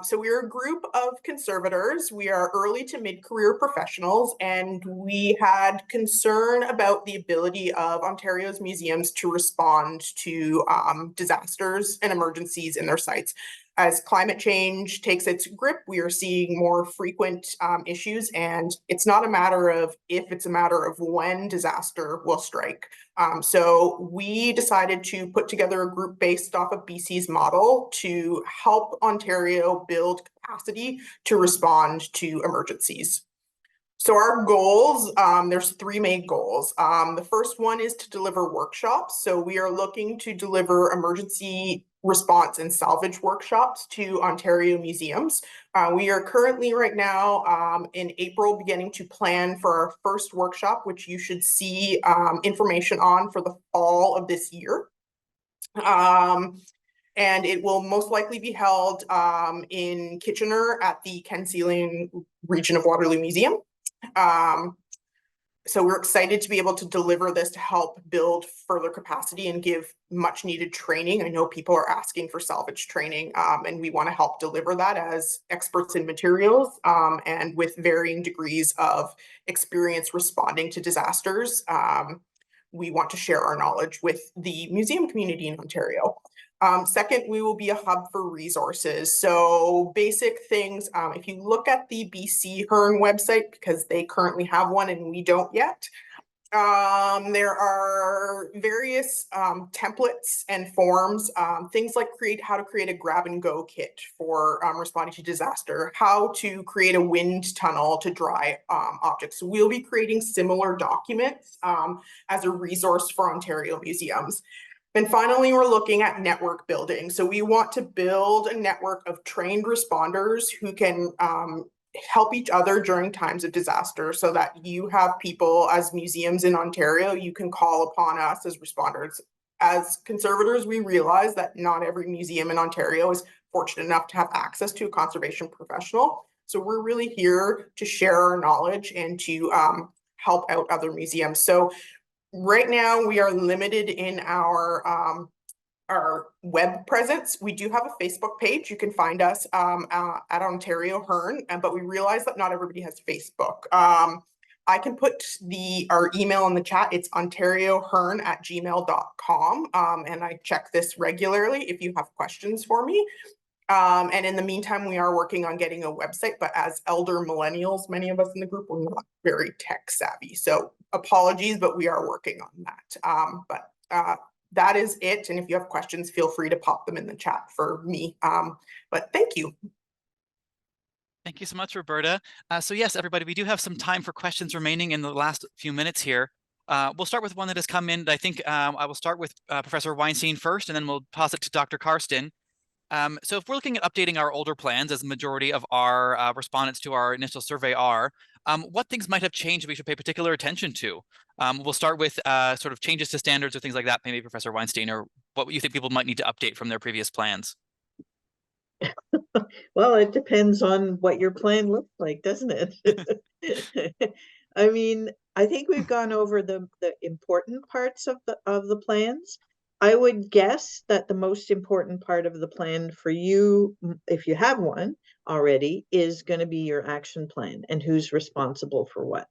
So we're a group of conservators. We are early to mid-career professionals, and we had concern about the ability of Ontario's museums to respond to disasters and emergencies in their sites. As climate change takes its grip, we are seeing more frequent issues, and it's not a matter of if, it's a matter of when disaster will strike. So we decided to put together a group based off of BC's model to help Ontario build capacity to respond to emergencies. So our goals, there's 3 main goals. The first one is to deliver workshops. So we are looking to deliver emergency response and salvage workshops to Ontario museums. We are currently right now in April beginning to plan for our first workshop, which you should see information on for the fall of this year. And it will most likely be held in Kitchener at the Ken Sealing Region of Waterloo Museum. So we're excited to be able to deliver this to help build further capacity and give much needed training. I know people are asking for salvage training, and we want to help deliver that as experts in materials and with varying degrees of experience responding to disasters. We want to share our knowledge with the museum community in Ontario. Second, we will be a hub for resources. So basic things, if you look at the BC HERN website, because they currently have one and we don't yet, There are various templates and forms, things like how to create a grab and go kit for responding to disaster, how to create a wind tunnel to dry objects. So we'll be creating similar documents as a resource for Ontario museums. And finally, we're looking at network building. So we want to build a network of trained responders who can help each other during times of disaster, so that you have people as museums in Ontario, you can call upon us as responders. As conservators, we realize that not every museum in Ontario is fortunate enough to have access to a conservation professional. So we're really here to share our knowledge and to help out other museums. So right now we are limited in our web presence. We do have a Facebook page. You can find us at Ontario Hearn, but we realize that not everybody has Facebook. I can put our email in the chat. It's ontariohearn@gmail.com. And I check this regularly if you have questions for me. And in the meantime, we are working on getting a website, but as elder millennials, many of us in the group, we're not very tech savvy. So apologies, but we are working on that. That is it. And if you have questions, feel free to pop them in the chat for me. But thank you. Thank you so much, Roberta. So yes, everybody, we do have some time for questions remaining in the last few minutes here. We'll start with one that has come in. I think I will start with Professor Weinstein first, and then we'll toss it to Dr. Karsten. So if we're looking at updating our older plans, as the majority of our respondents to our initial survey are, what things might have changed we should pay particular attention to? We'll start with sort of changes to standards or things like that, maybe Professor Weinstein, or what you think people might need to update from their previous plans. Well, it depends on what your plan looks like, doesn't it? I mean, I think we've gone over the important parts of the plans. I would guess that the most important part of the plan for you, if you have one already, is going to be your action plan and who's responsible for what.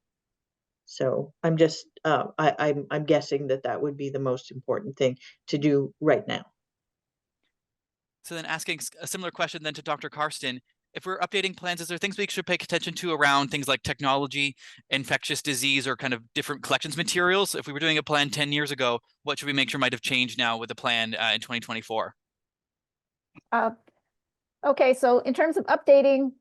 So I'm just I'm guessing that would be the most important thing to do right now. So then asking a similar question then to Dr. Karsten, if we're updating plans, is there things we should pay attention to around things like technology, infectious disease, or kind of different collections materials? If we were doing a plan 10 years ago, what should we make sure might have changed now with the plan in 2024? Okay, so in terms of updating,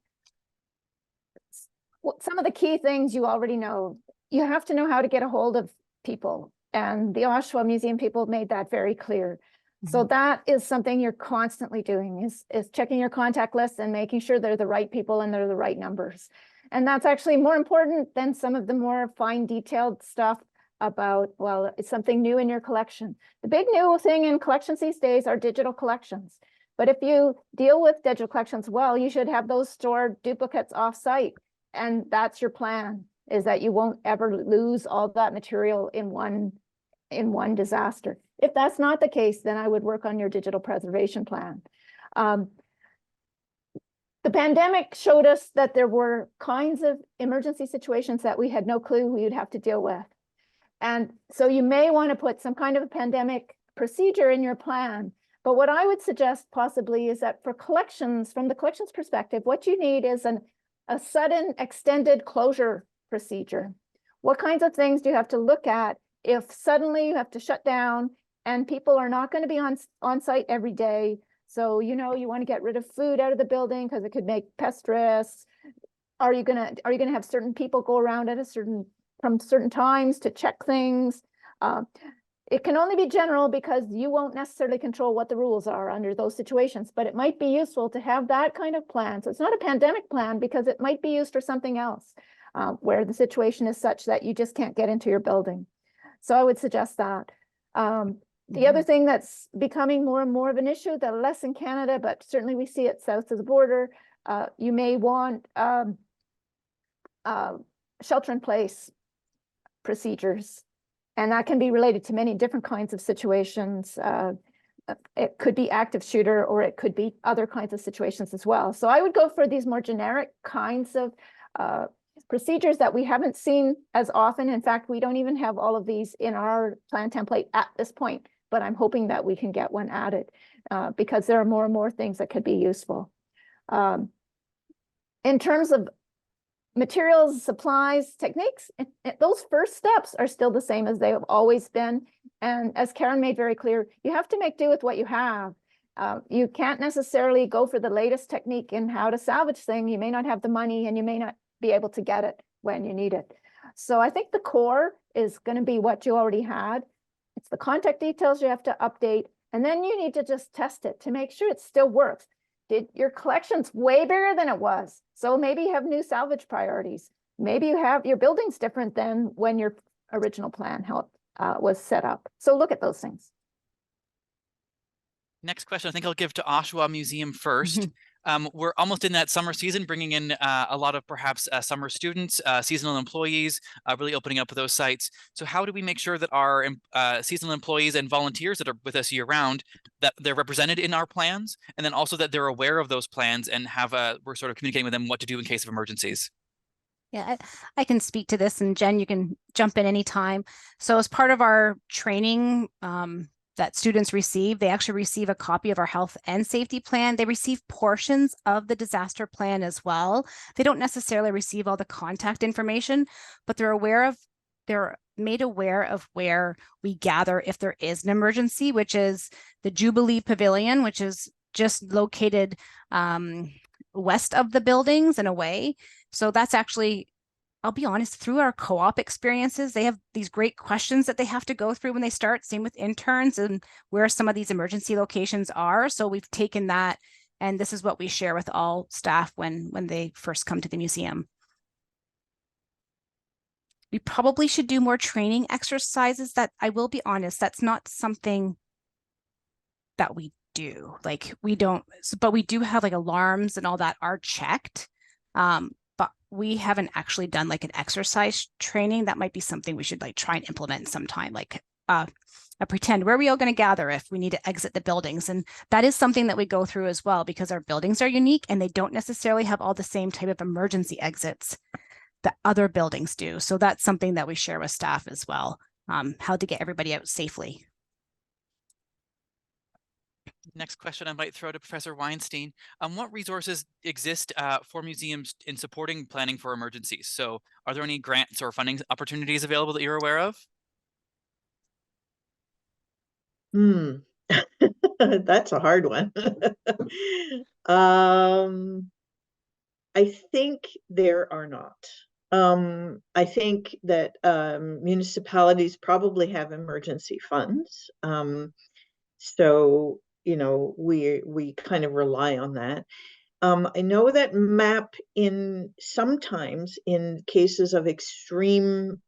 some of the key things you already know. You have to know how to get a hold of people, and the Oshawa Museum people made that very clear. So that is something you're constantly doing, is checking your contact list and making sure they're the right people and they're the right numbers. And that's actually more important than some of the more fine detailed stuff about, well, it's something new in your collection. The big new thing in collections these days are digital collections. But if you deal with digital collections well, you should have those stored duplicates off-site. And that's your plan, is that you won't ever lose all that material in one disaster. If that's not the case, then I would work on your digital preservation plan. The pandemic showed us that there were kinds of emergency situations that we had no clue we would have to deal with. And so you may want to put some kind of a pandemic procedure in your plan. But what I would suggest possibly is that for collections, from the collections perspective, what you need is a sudden extended closure procedure. What kinds of things do you have to look at if suddenly you have to shut down and people are not going to be on site every day? So, you know, you want to get rid of food out of the building because it could make pest risks. Are you gonna have certain people go around at from certain times to check things? It can only be general because you won't necessarily control what the rules are under those situations, but it might be useful to have that kind of plan. So it's not a pandemic plan because it might be used for something else where the situation is such that you just can't get into your building. So I would suggest that. The other thing that's becoming more and more of an issue, that less in Canada, but certainly we see it south of the border, you may want shelter in place procedures. And that can be related to many different kinds of situations. It could be active shooter, or it could be other kinds of situations as well. So I would go for these more generic kinds of procedures that we haven't seen as often. In fact, we don't even have all of these in our plan template at this point, but I'm hoping that we can get one added because there are more and more things that could be useful. In terms of materials, supplies, techniques, those first steps are still the same as they have always been. And as Karen made very clear, you have to make do with what you have. You can't necessarily go for the latest technique in how to salvage things. You may not have the money and you may not be able to get it when you need it. So I think the core is going to be what you already had. It's the contact details you have to update, and then you need to just test it to make sure it still works. Did your collection's way bigger than it was? So maybe you have new salvage priorities. Maybe you have your building's different than when your original plan was set up. So look at those things. Next question, I think I'll give to Oshawa Museum first. We're almost in that summer season, bringing in a lot of perhaps summer students, seasonal employees, really opening up those sites. So how do we make sure that our seasonal employees and volunteers that are with us year round, that they're represented in our plans, and then also that they're aware of those plans and we're sort of communicating with them what to do in case of emergencies? Yeah, I can speak to this, and Jen, you can jump in anytime. So as part of our training that students receive, they actually receive a copy of our health and safety plan. They receive portions of the disaster plan as well. They don't necessarily receive all the contact information, but they're made aware of where we gather if there is an emergency, which is the Jubilee Pavilion, which is just located west of the buildings and away. So that's actually, I'll be honest, through our co-op experiences, they have these great questions that they have to go through when they start, same with interns, and where some of these emergency locations are. So we've taken that, and this is what we share with all staff when they first come to the museum. We probably should do more training exercises. That, I will be honest, that's not something that we do. Like, we don't, but we do have like alarms and all that are checked. But we haven't actually done like an exercise training. That might be something we should like try and implement sometime, like a pretend where are we all going to gather if we need to exit the buildings. And that is something that we go through as well, because our buildings are unique and they don't necessarily have all the same type of emergency exits that other buildings do. So that's something that we share with staff as well, how to get everybody out safely. Next question I might throw to Professor Weinstein. What resources exist for museums in supporting planning for emergencies? So are there any grants or funding opportunities available that you're aware of? That's a hard one. I think there are not. I think that municipalities probably have emergency funds. So, you know, we kind of rely on that. I know that MAP sometimes in cases of extreme,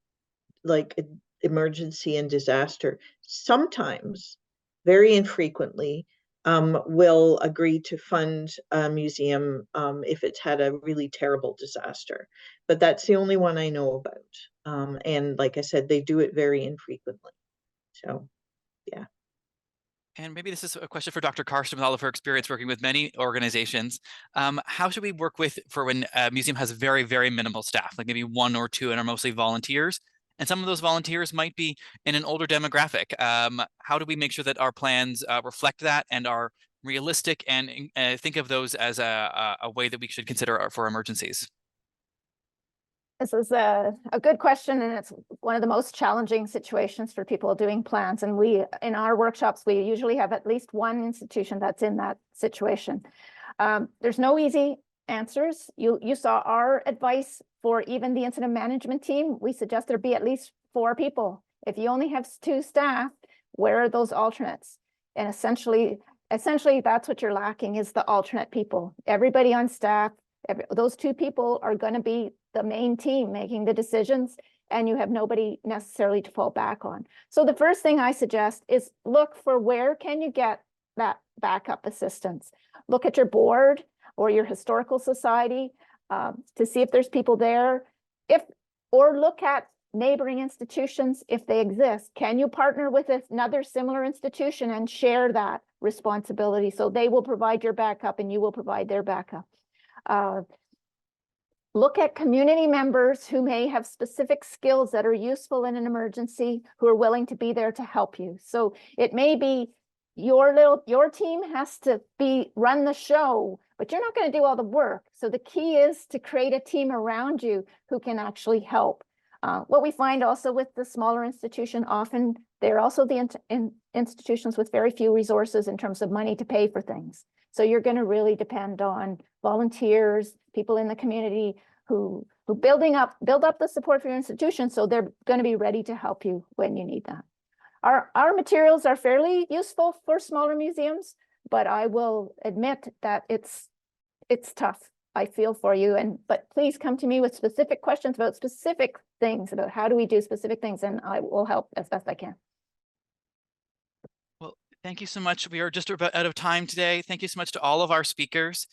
like emergency and disaster, sometimes, very infrequently, will agree to fund a museum if it's had a really terrible disaster. But that's the only one I know about. And like I said, they do it very infrequently. So, yeah. And maybe this is a question for Dr. Karsten with all of her experience working with many organizations. How should we work for when a museum has very, very minimal staff, like maybe 1 or 2 and are mostly volunteers? And some of those volunteers might be in an older demographic. How do we make sure that our plans reflect that and are realistic, and think of those as a way that we should consider for emergencies? This is a good question, and it's one of the most challenging situations for people doing plans. And in our workshops, we usually have at least one institution that's in that situation. There's no easy answers. You saw our advice for even the incident management team. We suggest there be at least 4 people. If you only have 2 staff, where are those alternates? And essentially that's what you're lacking, is the alternate people. Everybody on staff, those 2 people are going to be the main team making the decisions, and you have nobody necessarily to fall back on. So the first thing I suggest is look for where can you get that backup assistance. Look at your board or your historical society to see if there's people there, or look at neighboring institutions if they exist. Can you partner with another similar institution and share that responsibility, so they will provide your backup and you will provide their backup? Look at community members who may have specific skills that are useful in an emergency, who are willing to be there to help you. So it may be your team has to run the show, but you're not going to do all the work. So the key is to create a team around you who can actually help. What we find also with the smaller institution, often they're also the institutions with very few resources in terms of money to pay for things. So you're going to really depend on volunteers, people in the community who build up the support for your institution, so they're going to be ready to help you when you need that. Our materials are fairly useful for smaller museums, but I will admit that it's tough. I feel for you, but please come to me with specific questions about specific things, about how do we do specific things, and I will help as best I can. Well, thank you so much. We are just about out of time today. Thank you so much to all of our speakers,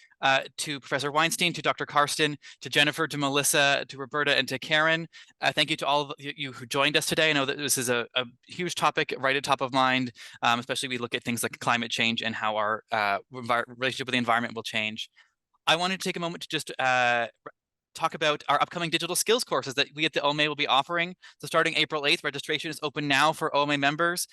to Professor Weinstein, to Dr. Karsten, to Jennifer, to Melissa, to Roberta, and to Karen. Thank you to all of you who joined us today. I know that this is a huge topic right at top of mind, especially we look at things like climate change and how our relationship with the environment will change. I wanted to take a moment to just talk about our upcoming digital skills courses that we at the OMA will be offering. So starting April 8th, registration is open now for OMA members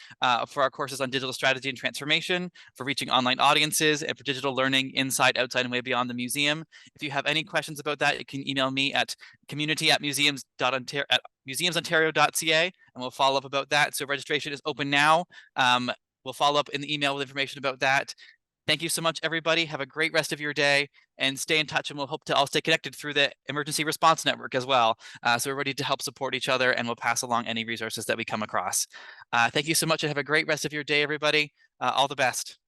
for our courses on digital strategy and transformation, for reaching online audiences, and for digital learning inside, outside, and way beyond the museum. If you have any questions about that, you can email me at community@museumsontario.ca, and we'll follow up about that. So registration is open now. We'll follow up in the email with information about that. Thank you so much, everybody. Have a great rest of your day, and stay in touch, and we'll hope to all stay connected through the Emergency Response Network as well. So we're ready to help support each other, and we'll pass along any resources that we come across. Thank you so much, and have a great rest of your day, everybody. All the best.